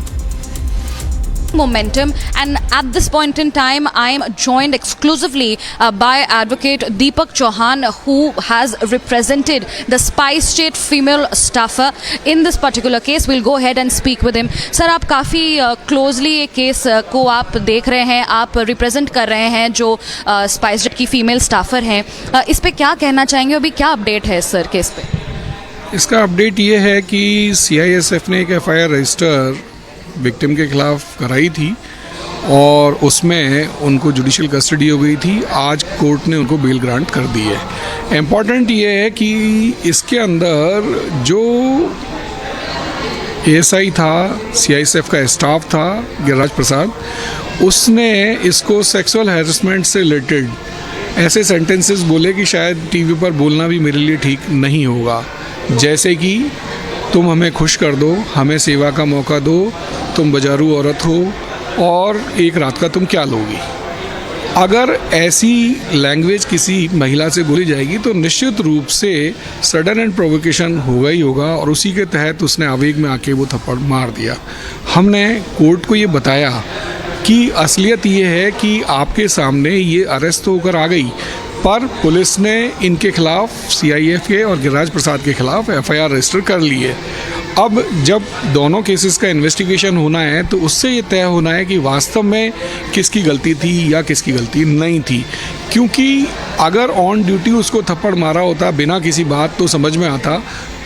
Momentum, and at this point in time I am joined exclusively by advocate Deepak Chauhan, who has represented the SpiceJet female staffer in this particular case. We'll go ahead and speak with him. Sir, आप काफ़ी closely ये case को आप देख रहे हैं, आप represent कर रहे हैं जो SpiceJet की फीमेल स्टाफर हैं. इस पे क्या कहना चाहेंगे, अभी क्या अपडेट है सर केस पे? इसका अपडेट ये है कि CISF ने एक FIR रजिस्टर विक्टिम के खिलाफ कराई थी और उसमें उनको जुडिशियल कस्टडी हो गई थी। आज कोर्ट ने उनको बेल ग्रांट कर दी है। इम्पॉर्टेंट ये है कि इसके अंदर जो एएसआई था, सीआईएसएफ का स्टाफ था गिरिराज प्रसाद, उसने इसको सेक्सुअल हैरेसमेंट से रिलेटेड ऐसे सेंटेंसेस बोले कि शायद टीवी पर बोलना भी मेरे लिए ठीक नहीं होगा, जैसे कि तुम हमें खुश कर दो, हमें सेवा का मौका दो, तुम बाजारू औरत हो और एक रात का तुम क्या लोगी। अगर ऐसी लैंग्वेज किसी महिला से बोली जाएगी तो निश्चित रूप से सडन एंड प्रोवोकेशन होगा ही होगा, और उसी के तहत उसने आवेग में आके वो थप्पड़ मार दिया। हमने कोर्ट को ये बताया कि असलियत ये है कि आपके सामने ये अरेस्ट होकर आ गई, पर पुलिस ने इनके खिलाफ, सीआईएफ के और गिरिराज प्रसाद के खिलाफ एफआईआर रजिस्टर कर ली है। अब जब दोनों केसेस का इन्वेस्टिगेशन होना है तो उससे ये तय होना है कि वास्तव में किसकी गलती थी या किसकी गलती नहीं थी, क्योंकि अगर ऑन ड्यूटी उसको थप्पड़ मारा होता बिना किसी बात तो समझ में आता,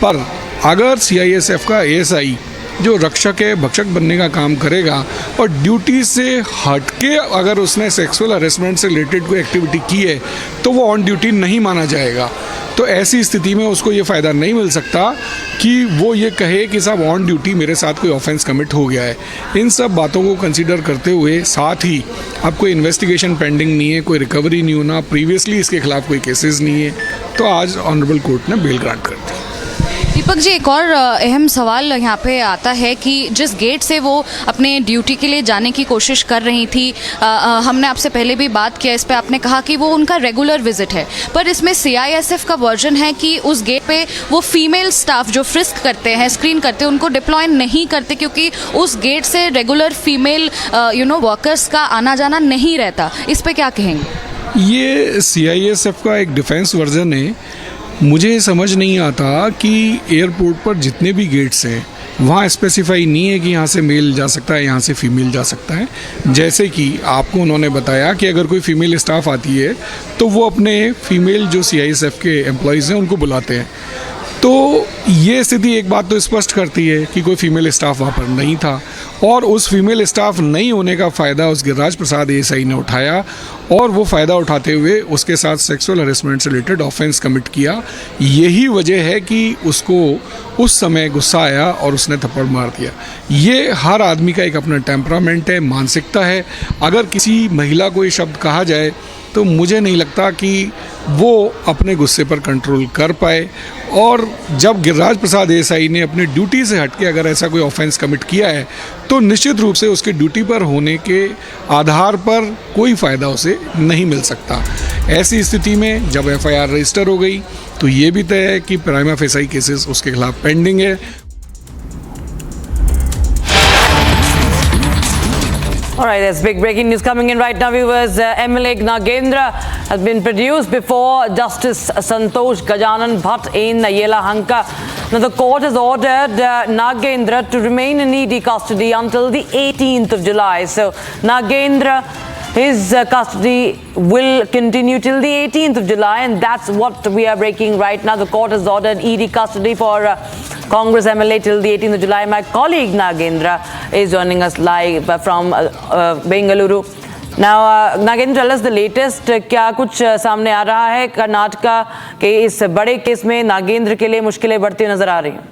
पर अगर सीआईएसएफ का एएसआई जो रक्षक है, भक्षक बनने का काम करेगा और ड्यूटी से हटके अगर उसने सेक्सुअल हरेसमेंट से रिलेटेड कोई एक्टिविटी की है तो वो ऑन ड्यूटी नहीं माना जाएगा। तो ऐसी स्थिति में उसको ये फ़ायदा नहीं मिल सकता कि वो ये कहे कि साहब ऑन ड्यूटी मेरे साथ कोई ऑफेंस कमिट हो गया है। इन सब बातों को कंसीडर करते हुए, साथ ही अब कोई इन्वेस्टिगेशन पेंडिंग नहीं है, कोई रिकवरी नहीं होना, प्रीवियसली इसके खिलाफ कोई केसेस नहीं है, तो आज ऑनरेबल कोर्ट ने बेल ग्रांट कर दी। दीपक जी, एक और अहम सवाल यहाँ पे आता है कि जिस गेट से वो अपने ड्यूटी के लिए जाने की कोशिश कर रही थी, हमने आपसे पहले भी बात किया इस पे, आपने कहा कि वो उनका रेगुलर विजिट है, पर इसमें सीआईएसएफ का वर्जन है कि उस गेट पे वो फीमेल स्टाफ जो फ्रिस्क करते हैं, स्क्रीन करते हैं, उनको डिप्लॉय नहीं करते क्योंकि उस गेट से रेगुलर फीमेल वर्कर्स का आना जाना नहीं रहता। इस पे क्या कहेंगे? ये सीआईएसएफ का एक डिफेंस वर्जन है। मुझे समझ नहीं आता कि एयरपोर्ट पर जितने भी गेट्स हैं वहाँ स्पेसिफाई नहीं है कि यहाँ से मेल जा सकता है, यहाँ से फीमेल जा सकता है। जैसे कि आपको उन्होंने बताया कि अगर कोई फीमेल स्टाफ आती है तो वो अपने फीमेल जो सीआईएसएफ के एम्प्लॉयज़ हैं उनको बुलाते हैं। तो ये स्थिति एक बात तो स्पष्ट करती है कि कोई फीमेल स्टाफ वहाँ पर नहीं था, और उस फीमेल स्टाफ नहीं होने का फ़ायदा उस गिरिराज प्रसाद एएसआई ने उठाया, और वो फ़ायदा उठाते हुए उसके साथ सेक्सुअल हरेसमेंट से रिलेटेड ऑफेंस कमिट किया। यही वजह है कि उसको उस समय गुस्सा आया और उसने थप्पड़ मार दिया। ये हर आदमी का एक अपना टेम्परामेंट है, मानसिकता है। अगर किसी महिला को ये शब्द कहा जाए तो मुझे नहीं लगता कि वो अपने गुस्से पर कंट्रोल कर पाए, और जब गिरिराज प्रसाद एएसआई ने अपने ड्यूटी से हटके अगर ऐसा कोई ऑफेंस कमिट किया है तो निश्चित रूप से उसके ड्यूटी पर होने के आधार पर कोई फ़ायदा उसे नहीं मिल सकता। ऐसी स्थिति में जब एफआईआर रजिस्टर हो गई तो ये भी तय है कि प्राइमा फेसाई केसेस उसके खिलाफ पेंडिंग है। All right, there's big breaking news coming in right now, viewers. MLA Nagendra has been produced before Justice Santosh Gajanan Bhatt in Yelahanka. Now, the court has ordered Nagendra to remain in ED custody until the 18th of July. So, Nagendra, his custody will continue till the 18th of July, and that's what we are breaking right now. The court has ordered ED custody for Congress MLA till the 18th of July. My colleague Nagendra is joining us live from Bengaluru. Now, Nagendra, tell us the latest. क्या कुछ सामने आ रहा है कर्नाटका के इस बड़े case में? नागेंद्र के लिए मुश्किलें बढ़ती नजर आ रही हैं।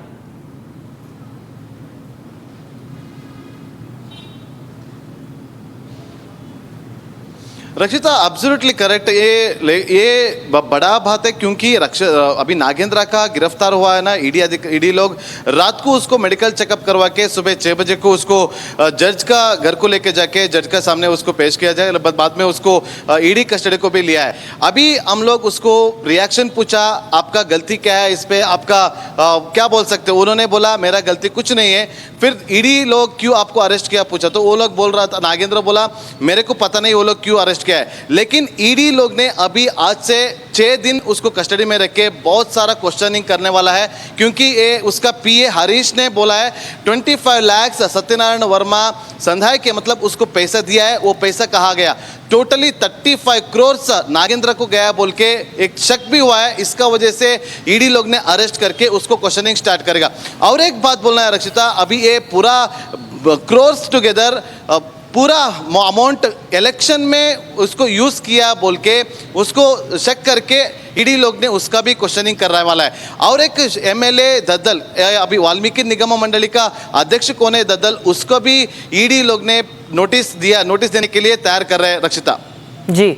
रक्षिता, एब्सोल्युटली करेक्ट। ये बड़ा बात है क्योंकि अभी नागेंद्र का गिरफ्तार हुआ है ना, ईडी लोग रात को उसको मेडिकल चेकअप करवा के सुबह 6 बजे को उसको जज का घर को लेके जाके जज का सामने उसको पेश किया जाए। बाद में उसको ईडी कस्टडी को भी लिया है। अभी हम लोग उसको रिएक्शन पूछा, आपका गलती क्या है, इस पे आपका क्या बोल सकते हो? उन्होंने बोला मेरा गलती कुछ नहीं है। फिर ईडी लोग क्यों आपको अरेस्ट किया पूछा तो वो लोग बोल रहा था, नागेंद्र बोला मेरे को पता नहीं वो लोग क्यों अरेस्ट किया है। लेकिन ईडी लोग ने अभी आज से 6 दिन उसको कस्टडी में रख के बहुत सारा क्वेश्चनिंग करने वाला है, क्योंकि ये उसका पीए हरीश ने बोला है 25 लाख सत्यनारायण वर्मा संधाय के मतलब उसको पैसा दिया है, वो पैसा कहाँ गया, टोटली 35 करोड़ नागेंद्र को गया बोल के एक शक भी हुआ है। इसका वजह से ईडी लोग ने अरेस्ट करके उसको क्वेश्चनिंग स्टार्ट करेगा। और एक बात बोलना है रक्षिता, अभी ये पूरा क्रोर्स टुगेदर पूरा अमाउंट इलेक्शन में उसको यूज़ किया बोल के उसको शक करके ईडी लोग ने उसका भी क्वेश्चनिंग करने वाला है। और एक एमएलए दद्दल, अभी वाल्मीकि निगम मंडली का अध्यक्ष कौन है दद्दल, उसको भी ईडी लोग ने नोटिस देने के लिए तैयार कर रहे हैं। रक्षिता जी,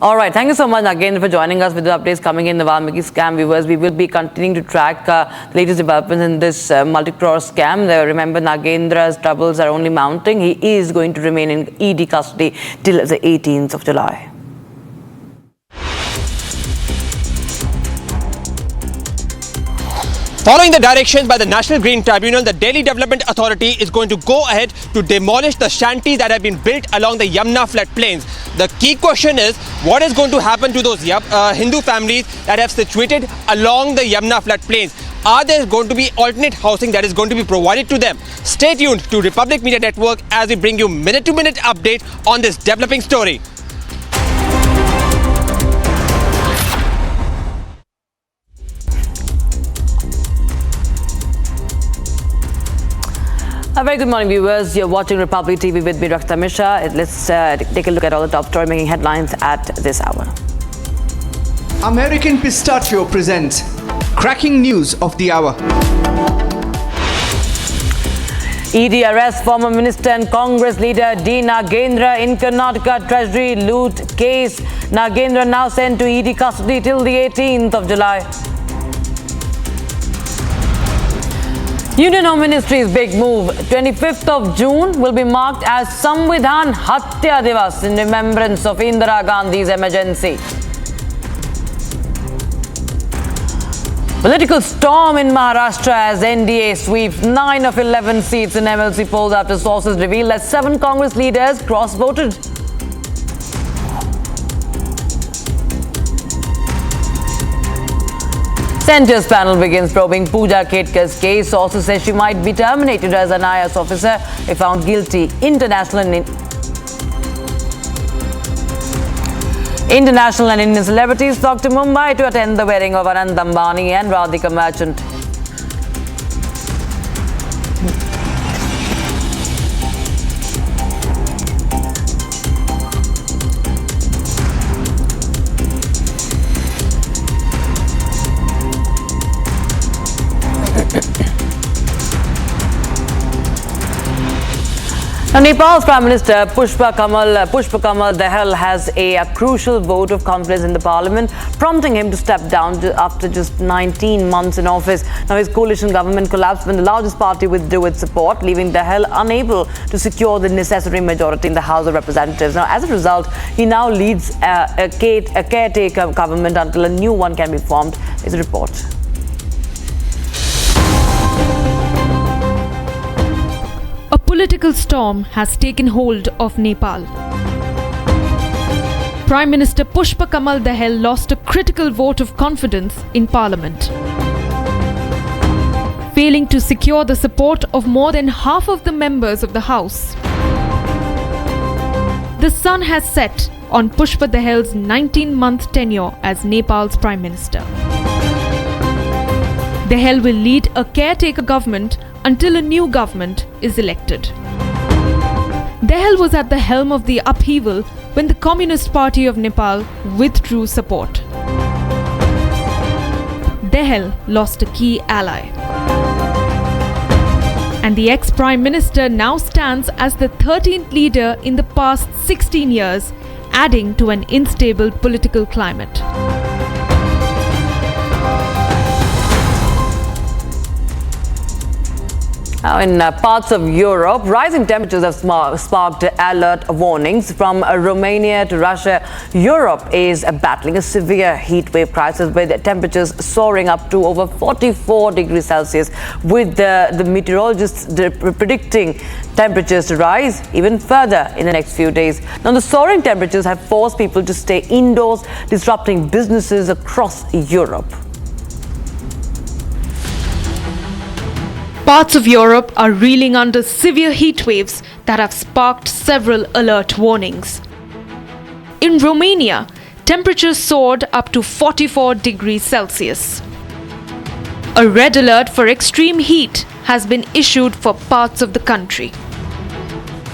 all right, thank you so much again for joining us with the updates coming in the Valmiki scam. Viewers, we will be continuing to track the latest developments in this multi-crore scam. Remember, Nagendra's troubles are only mounting. He is going to remain in ED custody till the 18th of July. Following the directions by the National Green Tribunal, the Delhi Development Authority is going to go ahead to demolish the shanties that have been built along the Yamuna floodplains. The key question is, what is going to happen to those Hindu families that have situated along the Yamuna floodplains? Are there going to be alternate housing that is going to be provided to them? Stay tuned to Republic Media Network as we bring you minute-to-minute update on this developing story. A very good morning, viewers. You're watching Republic TV with me, Rakshita Mishra. Let's take a look at all the top story making headlines at this hour. American Pistachio presents cracking news of the hour. ED arrests former minister and Congress leader D. Nagendra in Karnataka Treasury loot case. Nagendra now sent to ED custody till the 18th of July. Union Home Ministry's big move. 25th of June will be marked as Samvidhan Hatya Divas in remembrance of Indira Gandhi's emergency. Political storm in Maharashtra as NDA sweeps 9 of 11 seats in MLC polls after sources reveal that 7 Congress leaders cross-voted. Centre's panel begins probing Pooja Ketkar's case. Sources say she might be terminated as an IAS officer if found guilty. International and Indian celebrities flocked to Mumbai to attend the wedding of Anand Ambani and Radhika Merchant. Now, Nepal's Prime Minister Pushpa Kamal Dahal has a crucial vote of confidence in the parliament, prompting him to step down after just 19 months in office. Now, his coalition government collapsed when the largest party withdrew its support, leaving Dahal unable to secure the necessary majority in the House of Representatives. Now, as a result, he now leads a caretaker government until a new one can be formed. Is a report. A political storm has taken hold of Nepal. Prime Minister Pushpa Kamal Dahal lost a critical vote of confidence in Parliament. Failing to secure the support of more than half of the members of the House. The sun has set on Pushpa Dahal's 19-month tenure as Nepal's Prime Minister. Dahal will lead a caretaker government until a new government is elected. Dahal was at the helm of the upheaval when the Communist Party of Nepal withdrew support. Dahal lost a key ally. And the ex-Prime Minister now stands as the 13th leader in the past 16 years, adding to an unstable political climate. Now, in parts of Europe, rising temperatures have sparked alert warnings. From Romania to Russia, Europe is battling a severe heat wave crisis with temperatures soaring up to over 44 degrees Celsius, with the meteorologists predicting temperatures to rise even further in the next few days. Now, the soaring temperatures have forced people to stay indoors, disrupting businesses across Europe. Parts of Europe are reeling under severe heat waves that have sparked several alert warnings. In Romania, temperatures soared up to 44 degrees Celsius. A red alert for extreme heat has been issued for parts of the country.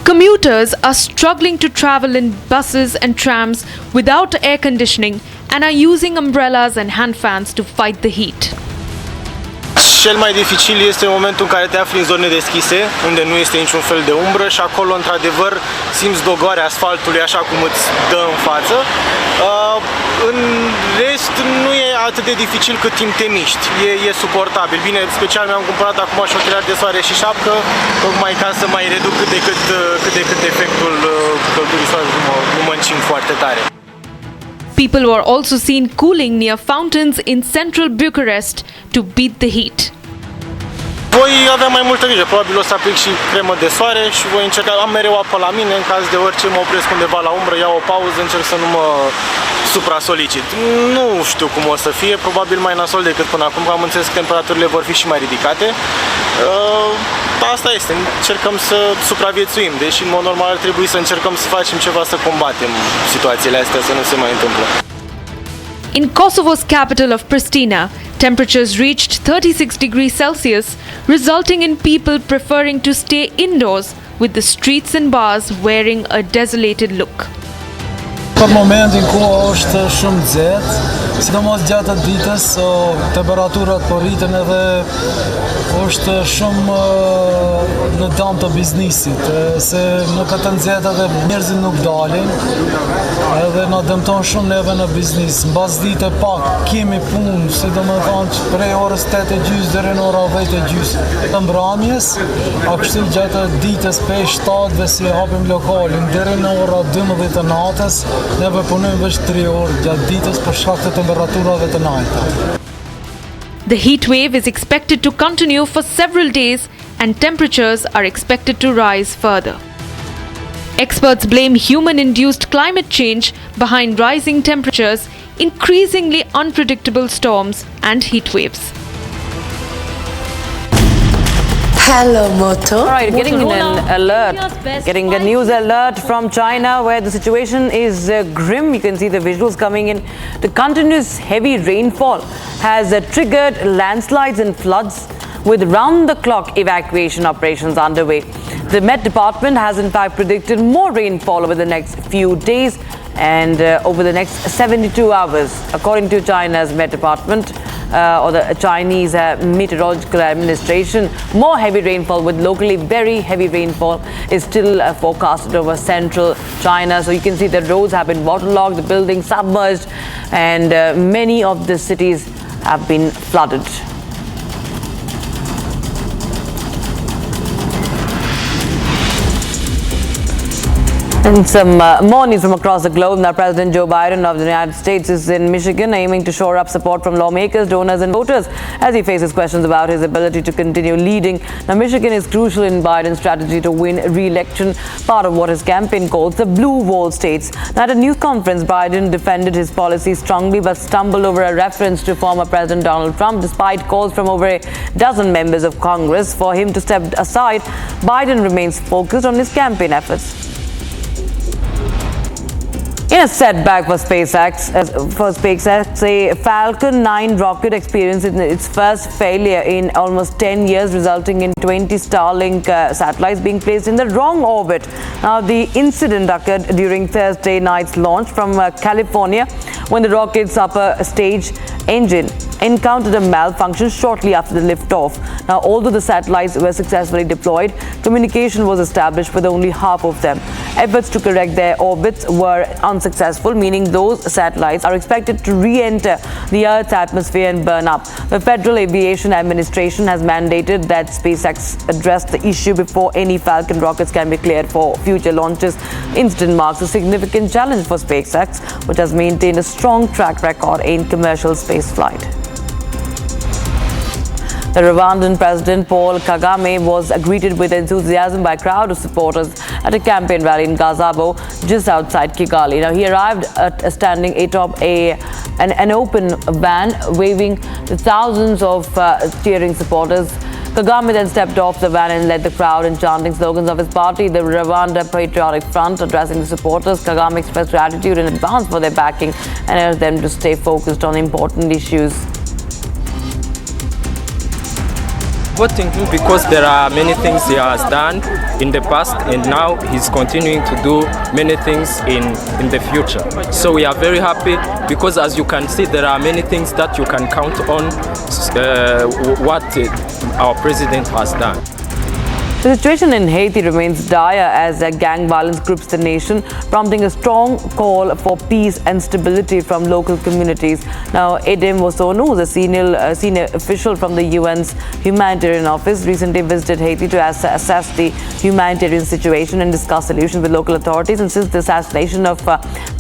Commuters are struggling to travel in buses and trams without air conditioning and are using umbrellas and hand fans to fight the heat. Cel mai dificil este momentul în care te afli în zone deschise, unde nu este niciun fel de umbră și acolo, într-adevăr, simți dogoarea asfaltului așa cum îți dă în față. În rest, nu e atât de dificil cât timp te miști. E suportabil. Bine, special mi-am cumpărat acum și ochelari de soare și șapcă, tocmai ca să mai reduc cât de cât efectul căldurii soarelui nu mă încing foarte tare. People were also seen cooling near fountains in central Bucharest to beat the heat. Voi avea mai multă grijă, probabil o să aplic și cremă de soare și voi încerca, am mereu apă la mine, în caz de orice mă opresc undeva la umbră, iau o pauză, încerc să nu mă supra-solicit. Nu știu cum o să fie, probabil mai nasol decât până acum, că am înțeles că temperaturile vor fi și mai ridicate. Asta este, încercăm să supraviețuim, deși în mod normal ar trebui să încercăm să facem ceva să combatem situațiile astea, să nu se mai întâmplă. In Kosovo's capital of Pristina, temperatures reached 36 degrees Celsius, resulting in people preferring to stay indoors, with the streets and bars wearing a desolated look. Për momentin ku është shumë nxehtë, sidomos gjatë ditës, temperaturat po rriten edhe është shumë në dëm të biznesit, se në këtë nxehtë edhe njerëzit nuk dalin, edhe na dëmton shumë neve në biznes. Mbas dite pak kemi punë, sidomethënë prej orës 8:30 deri në orën 10:30 të mbrëmjes, a kështu gjatë ditës 5-7 si hapim lokalin deri në orën 12 të natës. Neve punojmë vetëm 3 orë gjatë ditës për shkak të temperaturave të natës. The heat wave is expected to continue for several days and temperatures are expected to rise further. Experts blame human-induced climate change behind rising temperatures, increasingly unpredictable storms and heat waves. Hello, Moto. All right, getting an alert, getting a news alert from China where the situation is grim. You can see the visuals coming in. The continuous heavy rainfall has triggered landslides and floods with round-the-clock evacuation operations underway. The Met Department has in fact predicted more rainfall over the next few days and over the next 72 hours, according to China's Met Department. Or the Chinese Meteorological Administration. More heavy rainfall with locally very heavy rainfall is still forecasted over central China. So you can see the roads have been waterlogged, the buildings submerged, and many of the cities have been flooded. And some more news from across the globe. Now, President Joe Biden of the United States is in Michigan, aiming to shore up support from lawmakers, donors and voters as he faces questions about his ability to continue leading. Now, Michigan is crucial in Biden's strategy to win re-election, part of what his campaign calls the Blue Wall States. Now, at a news conference, Biden defended his policy strongly but stumbled over a reference to former President Donald Trump. Despite calls from over a dozen members of Congress for him to step aside, Biden remains focused on his campaign efforts. In a setback for SpaceX, a Falcon 9 rocket experienced its first failure in almost 10 years, resulting in 20 Starlink satellites being placed in the wrong orbit. Now, the incident occurred during Thursday night's launch from California, when the rocket's upper stage engine encountered a malfunction shortly after the liftoff. Now, although the satellites were successfully deployed, communication was established with only half of them. Efforts to correct their orbits were unsuccessful, meaning those satellites are expected to re-enter the Earth's atmosphere and burn up. The Federal Aviation Administration has mandated that SpaceX address the issue before any Falcon rockets can be cleared for future launches. Incident marks a significant challenge for SpaceX, which has maintained a strong track record in commercial spaceflight. The Rwandan President Paul Kagame was greeted with enthusiasm by a crowd of supporters at a campaign rally in Gazabo, just outside Kigali. Now, he arrived standing atop an open van, waving to thousands of cheering supporters. Kagame then stepped off the van and led the crowd in chanting slogans of his party, the Rwanda Patriotic Front. Addressing the supporters, Kagame expressed gratitude in advance for their backing and urged them to stay focused on important issues. Voting him because there are many things he has done in the past, and now he's continuing to do many things in the future. So we are very happy because, as you can see, there are many things that you can count on what our president has done. The situation in Haiti remains dire as gang violence grips the nation, prompting a strong call for peace and stability from local communities. Now, Edem Wosonu, who is a senior official from the UN's humanitarian office, recently visited Haiti to assess the humanitarian situation and discuss solutions with local authorities. And since the assassination of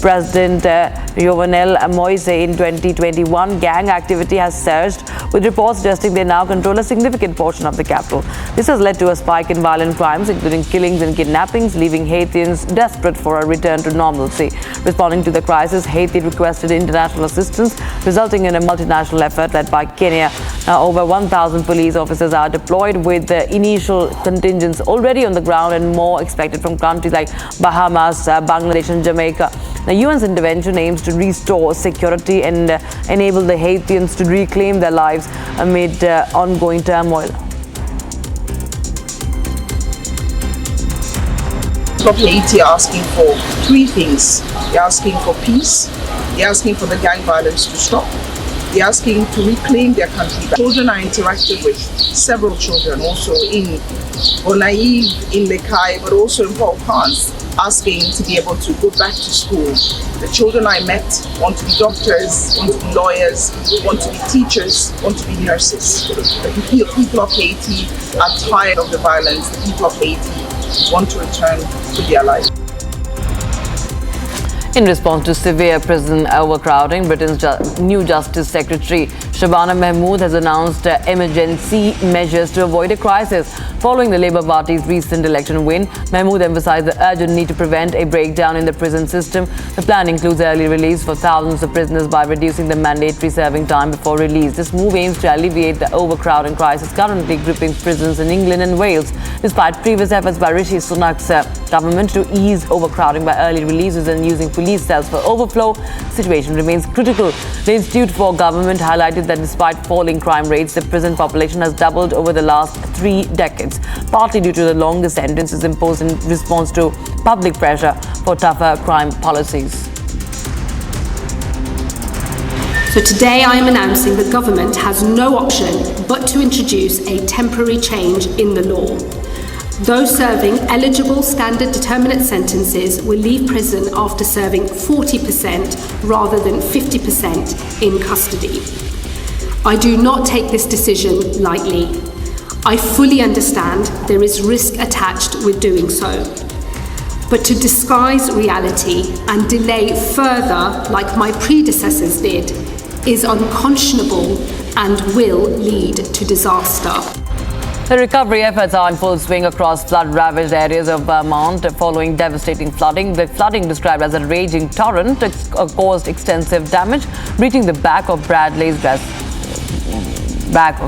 President Jovenel Moise in 2021, gang activity has surged, with reports suggesting they now control a significant portion of the capital. This has led to a spike in violent crimes, including killings and kidnappings, leaving Haitians desperate for a return to normalcy. Responding to the crisis, Haiti requested international assistance, resulting in a multinational effort led by Kenya. Now, over 1,000 police officers are deployed, with the initial contingents already on the ground and more expected from countries like Bahamas, Bangladesh and Jamaica. The UN's intervention aims to restore security and enable the Haitians to reclaim their lives amid ongoing turmoil. Of Haiti are asking for three things. They're asking for peace, they're asking for the gang violence to stop, they're asking to reclaim their country. Children are interacting with several children, also in Bonaïve, in Lekai, but also in Port-au-Prince, asking to be able to go back to school. The children I met want to be doctors, want to be lawyers, want to be teachers, want to be nurses. The people of Haiti are tired of the violence. The people of Haiti want to return to their lives. In response to severe prison overcrowding, Britain's new Justice Secretary Shabana Mahmood has announced emergency measures to avoid a crisis. Following the Labour Party's recent election win, Mahmood emphasised the urgent need to prevent a breakdown in the prison system. The plan includes early release for thousands of prisoners by reducing the mandatory serving time before release. This move aims to alleviate the overcrowding crisis currently gripping prisons in England and Wales. Despite previous efforts by Rishi Sunak's government to ease overcrowding by early releases and using police cells for overflow, the situation remains critical. The Institute for Government highlighted that despite falling crime rates, the prison population has doubled over the last 3 decades, partly due to the longer sentences imposed in response to public pressure for tougher crime policies. So today I am announcing the government has no option but to introduce a temporary change in the law. Those serving eligible standard determinate sentences will leave prison after serving 40% rather than 50% in custody. I do not take this decision lightly. I fully understand there is risk attached with doing so. But to disguise reality and delay further, like my predecessors did, is unconscionable and will lead to disaster. The recovery efforts are in full swing across flood-ravaged areas of Vermont following devastating flooding. The flooding, described as a raging torrent, caused extensive damage, reaching the back of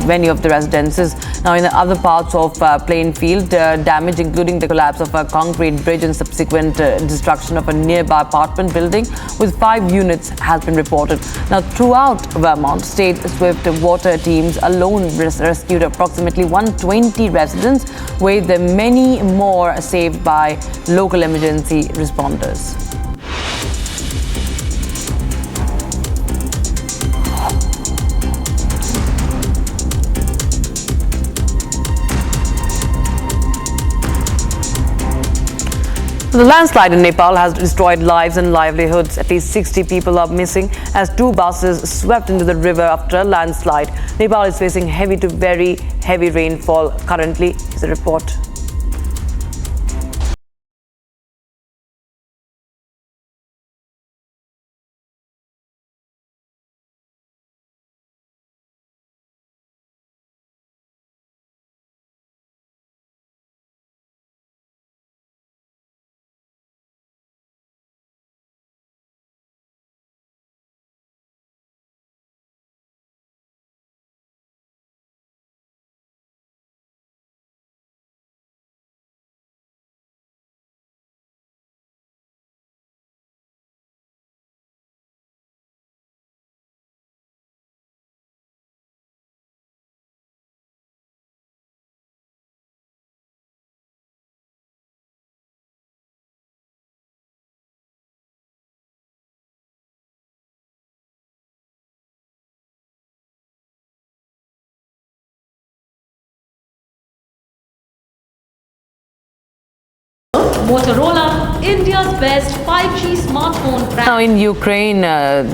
many of the residences. Now, in the other parts of Plainfield, damage including the collapse of a concrete bridge and subsequent destruction of a nearby apartment building with 5 units has been reported. Now, throughout Vermont, state swift water teams alone rescued approximately 120 residents, with many more saved by local emergency responders. The landslide in Nepal has destroyed lives and livelihoods. At least 60 people are missing as 2 buses swept into the river after a landslide. Nepal is facing heavy to very heavy rainfall currently. Is a report. Motorola, India's best 5G smartphone brand. Now in Ukraine,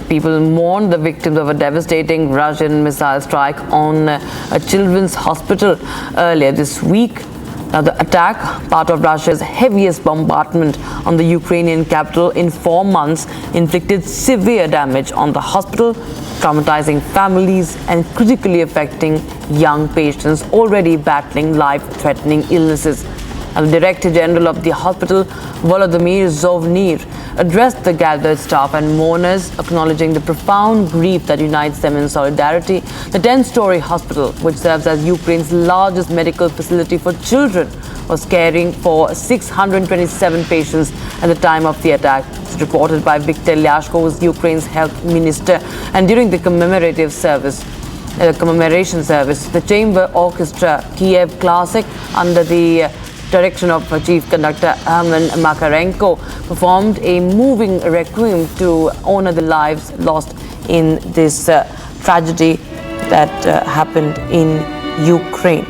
people mourn the victims of a devastating Russian missile strike on a children's hospital earlier this week. Now the attack, part of Russia's heaviest bombardment on the Ukrainian capital in 4 months, inflicted severe damage on the hospital, traumatizing families and critically affecting young patients already battling life-threatening illnesses. And the Director General of the hospital, Volodymyr Zovnir, addressed the gathered staff and mourners, acknowledging the profound grief that unites them in solidarity. The 10-story hospital, which serves as Ukraine's largest medical facility for children, was caring for 627 patients at the time of the attack. It's reported by Viktor Lyashko, who is Ukraine's health minister. And during the commemoration service, the Chamber Orchestra Kiev Classic, under the direction of Chief Conductor Herman Makarenko, performed a moving requiem to honor the lives lost in this tragedy that happened in Ukraine.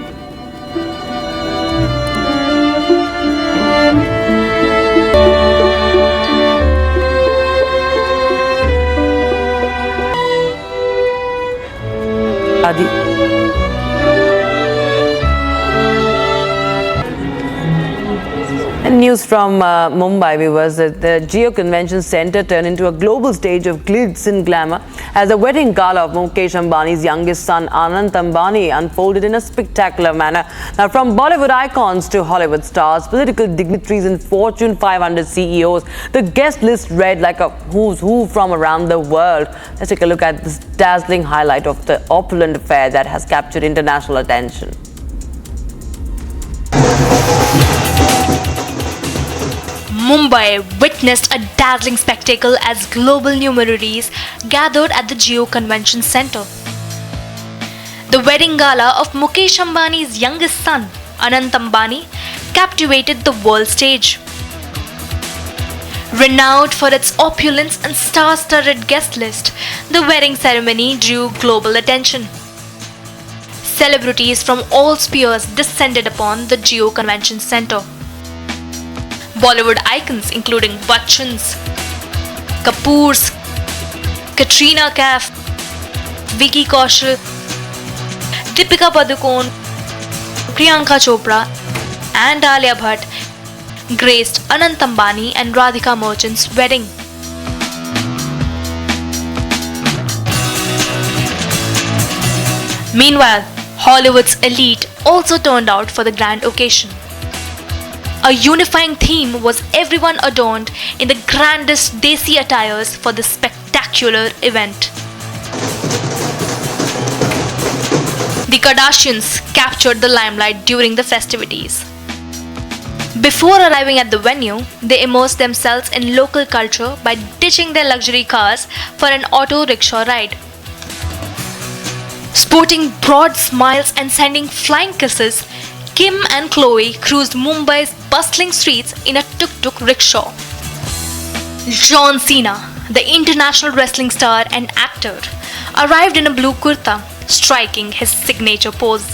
Adi. News from Mumbai, viewers. The Jio Convention Centre turned into a global stage of glitz and glamour as the wedding gala of Mukesh Ambani's youngest son, Anant Ambani, unfolded in a spectacular manner. Now, from Bollywood icons to Hollywood stars, political dignitaries and Fortune 500 CEOs, the guest list read like a who's who from around the world. Let's take a look at this dazzling highlight of the opulent affair that has captured international attention. Mumbai witnessed a dazzling spectacle as global luminaries gathered at the Jio Convention Centre. The wedding gala of Mukesh Ambani's youngest son, Anant Ambani, captivated the world stage. Renowned for its opulence and star-studded guest list, the wedding ceremony drew global attention. Celebrities from all spheres descended upon the Jio Convention Centre. Bollywood icons including Bachchans, Kapoors, Katrina Kaif, Vicky Kaushal, Deepika Padukone, Priyanka Chopra and Alia Bhatt graced Anant Ambani and Radhika Merchant's wedding. Meanwhile, Hollywood's elite also turned out for the grand occasion. A unifying theme was everyone adorned in the grandest Desi attires for this spectacular event. The Kardashians captured the limelight during the festivities. Before arriving at the venue, they immersed themselves in local culture by ditching their luxury cars for an auto rickshaw ride. Sporting broad smiles and sending flying kisses, Kim and Chloe cruised Mumbai's bustling streets in a tuk-tuk rickshaw. John Cena, the international wrestling star and actor, arrived in a blue kurta, striking his signature pose.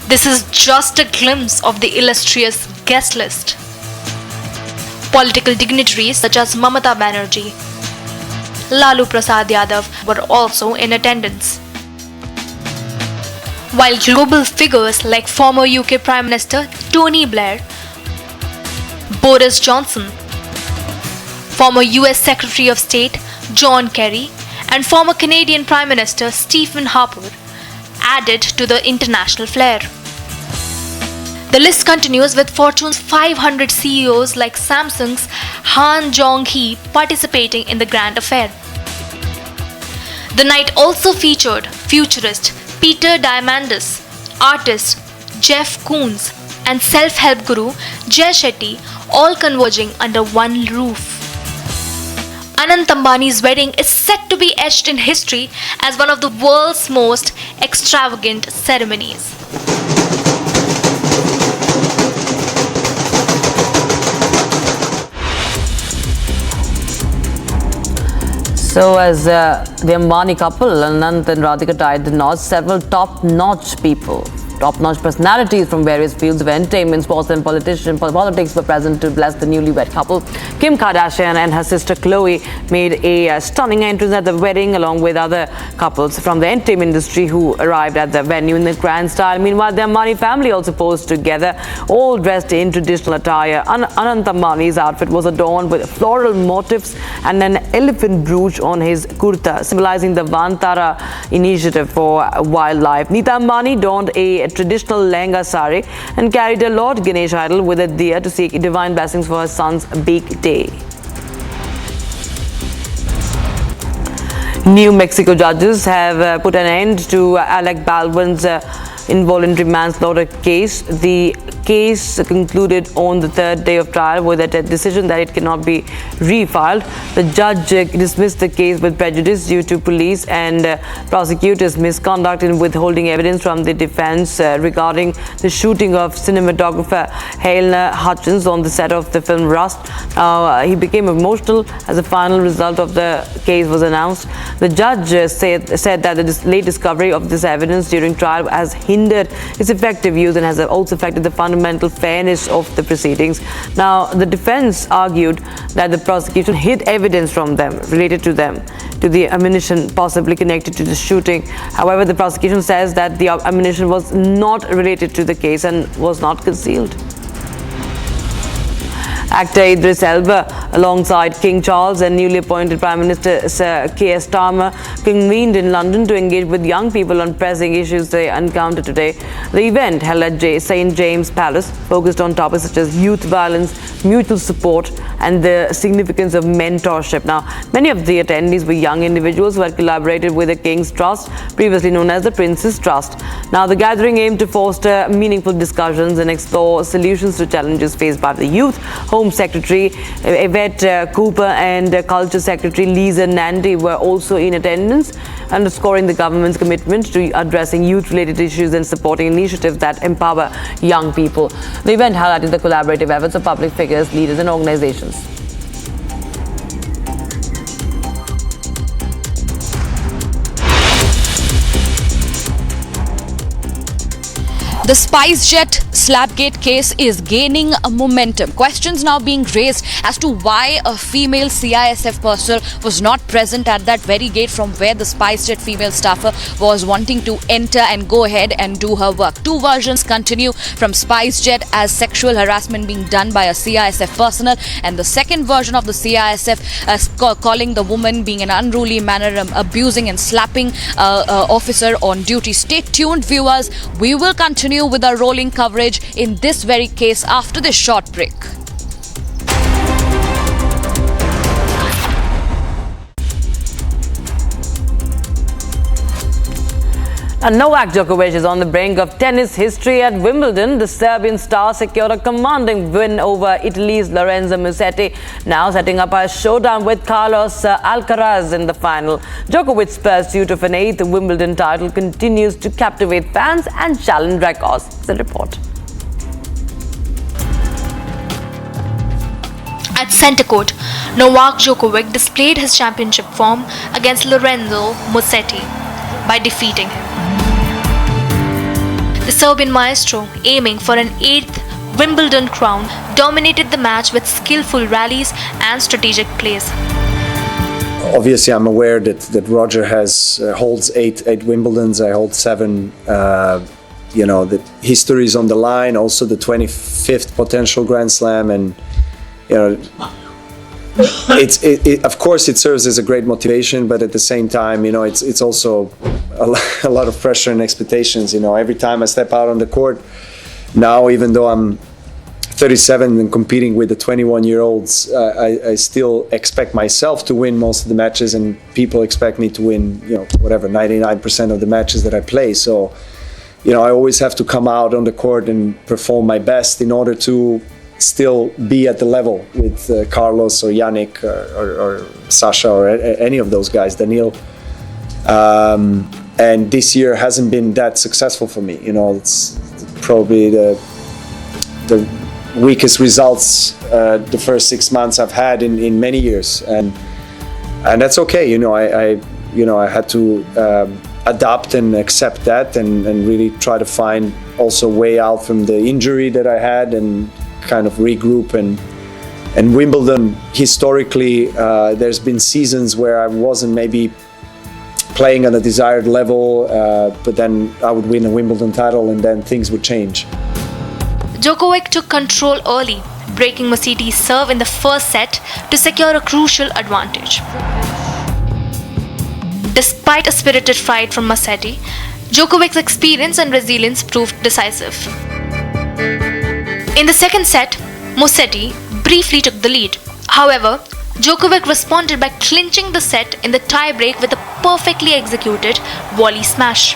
This is just a glimpse of the illustrious guest list. Political dignitaries such as Mamata Banerjee, Lalu Prasad Yadav were also in attendance. While global figures like former UK Prime Minister Tony Blair, Boris Johnson, former US Secretary of State John Kerry, and former Canadian Prime Minister Stephen Harper added to the international flair. The list continues with Fortune's 500 CEOs like Samsung's Han Jong-hee participating in the grand affair. The night also featured futurist Peter Diamandis, artist Jeff Koons, and self-help guru Jay Shetty, all converging under one roof. Anant Ambani's wedding is set to be etched in history as one of the world's most extravagant ceremonies. So as the Ambani couple, Anant and Radhika, tied the knot, several top-notch people Top-notch personalities from various fields of entertainment, sports and politics were present to bless the newlywed couple. Kim Kardashian and her sister Khloe made a stunning entrance at the wedding along with other couples from the entertainment industry who arrived at the venue in the grand style. Meanwhile, the Ambani family also posed together, all dressed in traditional attire. Anant Ambani's outfit was adorned with floral motifs and an elephant brooch on his kurta, symbolizing the Vantara initiative for wildlife. Nita Ambani donned a traditional lehenga sari and carried a Lord Ganesh idol with a diya to seek divine blessings for her son's big day. New Mexico judges have put an end to Alec Baldwin's involuntary manslaughter case. The case concluded on the third day of trial with a decision that it cannot be refiled. The judge dismissed the case with prejudice due to police and prosecutors' misconduct in withholding evidence from the defense regarding the shooting of cinematographer Halyna Hutchins on the set of the film Rust. He became emotional as the final result of the case was announced. The judge said that the late discovery of this evidence during trial has hindered its effective use and has also affected the fundamental fairness of the proceedings. Now, the defense argued that the prosecution hid evidence from them, related to the ammunition possibly connected to the shooting. However, the prosecution says that the ammunition was not related to the case and was not concealed. Actor Idris Elba, alongside King Charles and newly appointed Prime Minister Sir Keir Starmer, convened in London to engage with young people on pressing issues they encountered today. The event, held at St James Palace, focused on topics such as youth violence, mutual support, and the significance of mentorship. Now, many of the attendees were young individuals who had collaborated with the King's Trust, previously known as the Prince's Trust. Now, the gathering aimed to foster meaningful discussions and explore solutions to challenges faced by the youth. Home Secretary Yvette Cooper and Culture Secretary Lisa Nandy were also in attendance, underscoring the government's commitment to addressing youth-related issues and supporting initiatives that empower young people. The event highlighted the collaborative efforts of public figures, leaders and organizations. The SpiceJet Slapgate case is gaining momentum. Questions now being raised as to why a female CISF personnel was not present at that very gate from where the SpiceJet female staffer was wanting to enter and go ahead and do her work. Two versions continue from SpiceJet as sexual harassment being done by a CISF personnel, and the second version of the CISF as calling the woman being an unruly manner, abusing and slapping officer on duty. Stay tuned, viewers. We will continue with our rolling coverage in this very case after this short break. And Novak Djokovic is on the brink of tennis history at Wimbledon. The Serbian star secured a commanding win over Italy's Lorenzo Musetti, now setting up a showdown with Carlos Alcaraz in the final. Djokovic's pursuit of an eighth Wimbledon title continues to captivate fans and challenge records. The report. At centre court, Novak Djokovic displayed his championship form against Lorenzo Musetti by defeating him. The Serbian maestro, aiming for an eighth Wimbledon crown, dominated the match with skillful rallies and strategic plays. Obviously, I'm aware that Roger holds eight Wimbledons. I hold 7. The history is on the line. Also, the 25th potential Grand Slam, and of course, it serves as a great motivation, but at the same time, it's also a lot of pressure and expectations. Every time I step out on the court, now, even though I'm 37 and competing with the 21-year-olds, I still expect myself to win most of the matches, and people expect me to win, 99% of the matches that I play. So, I always have to come out on the court and perform my best in order to still be at the level with Carlos or Yannick or Sasha or any of those guys, Daniil. And this year hasn't been that successful for me. It's probably the weakest results the first 6 months I've had in many years, and that's okay. I had to adapt and accept that and really try to find also way out from the injury that I had and kind of regroup. And Wimbledon, historically, there's been seasons where I wasn't maybe playing on a desired level, but then I would win a Wimbledon title and then things would change. Djokovic took control early, breaking Musetti's serve in the first set to secure a crucial advantage. Despite a spirited fight from Musetti, Djokovic's experience and resilience proved decisive. In the second set, Musetti briefly took the lead. However, Djokovic responded by clinching the set in the tie-break with a perfectly executed volley smash.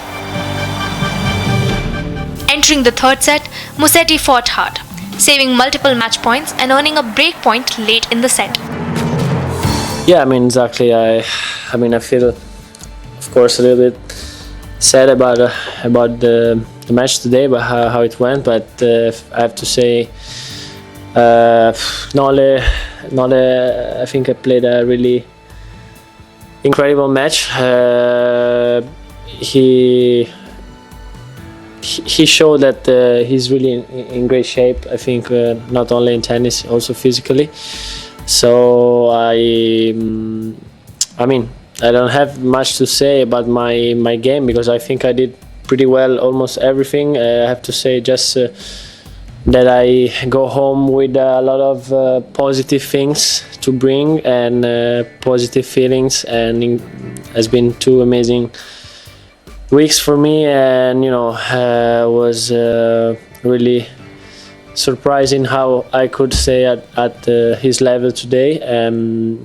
Entering the third set, Musetti fought hard, saving multiple match points and earning a break point late in the set. Yeah, I mean, exactly. I feel, of course, a little bit sad about the match today, but how it went. But I have to say, Nole, I think I played a really incredible match. He showed that he's really in great shape. I think not only in tennis, also physically. So I don't have much to say about my game because I think I did pretty well almost everything. I have to say just that I go home with a lot of positive things to bring and positive feelings, and it has been 2 amazing weeks for me, and was really surprising how I could stay at his level today, and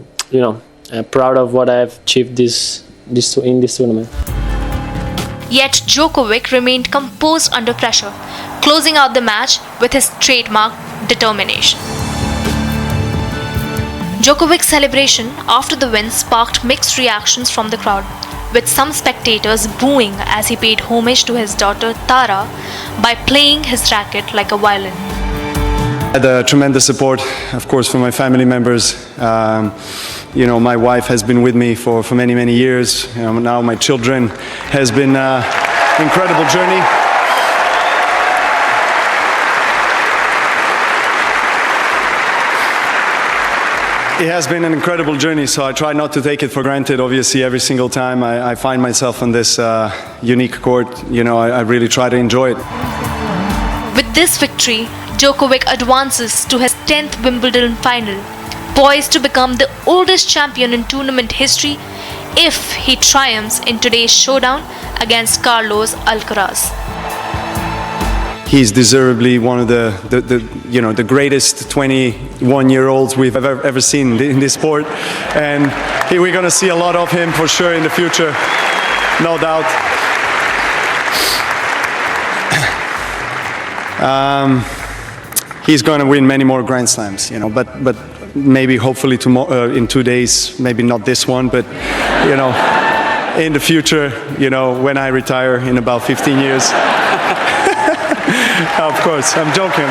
proud of what I have achieved in this tournament. Yet Djokovic remained composed under pressure, closing out the match with his trademark determination. Djokovic's celebration after the win sparked mixed reactions from the crowd, with some spectators booing as he paid homage to his daughter Tara by playing his racket like a violin. I had tremendous support, of course, from my family members. My wife has been with me for many, many years. Now my children has been an incredible journey. It has been an incredible journey, so I try not to take it for granted. Obviously, every single time I find myself on this unique court, I really try to enjoy it. With this victory, Djokovic advances to his 10th Wimbledon final, poised to become the oldest champion in tournament history if he triumphs in today's showdown against Carlos Alcaraz. He's deservedly one of the greatest 21-year-olds we've ever seen in this sport, and we're going to see a lot of him for sure in the future, no doubt. He's going to win many more Grand Slams, but maybe hopefully tomorrow, in 2 days, maybe not this one, but in the future, when I retire in about 15 years. Of course, I'm joking.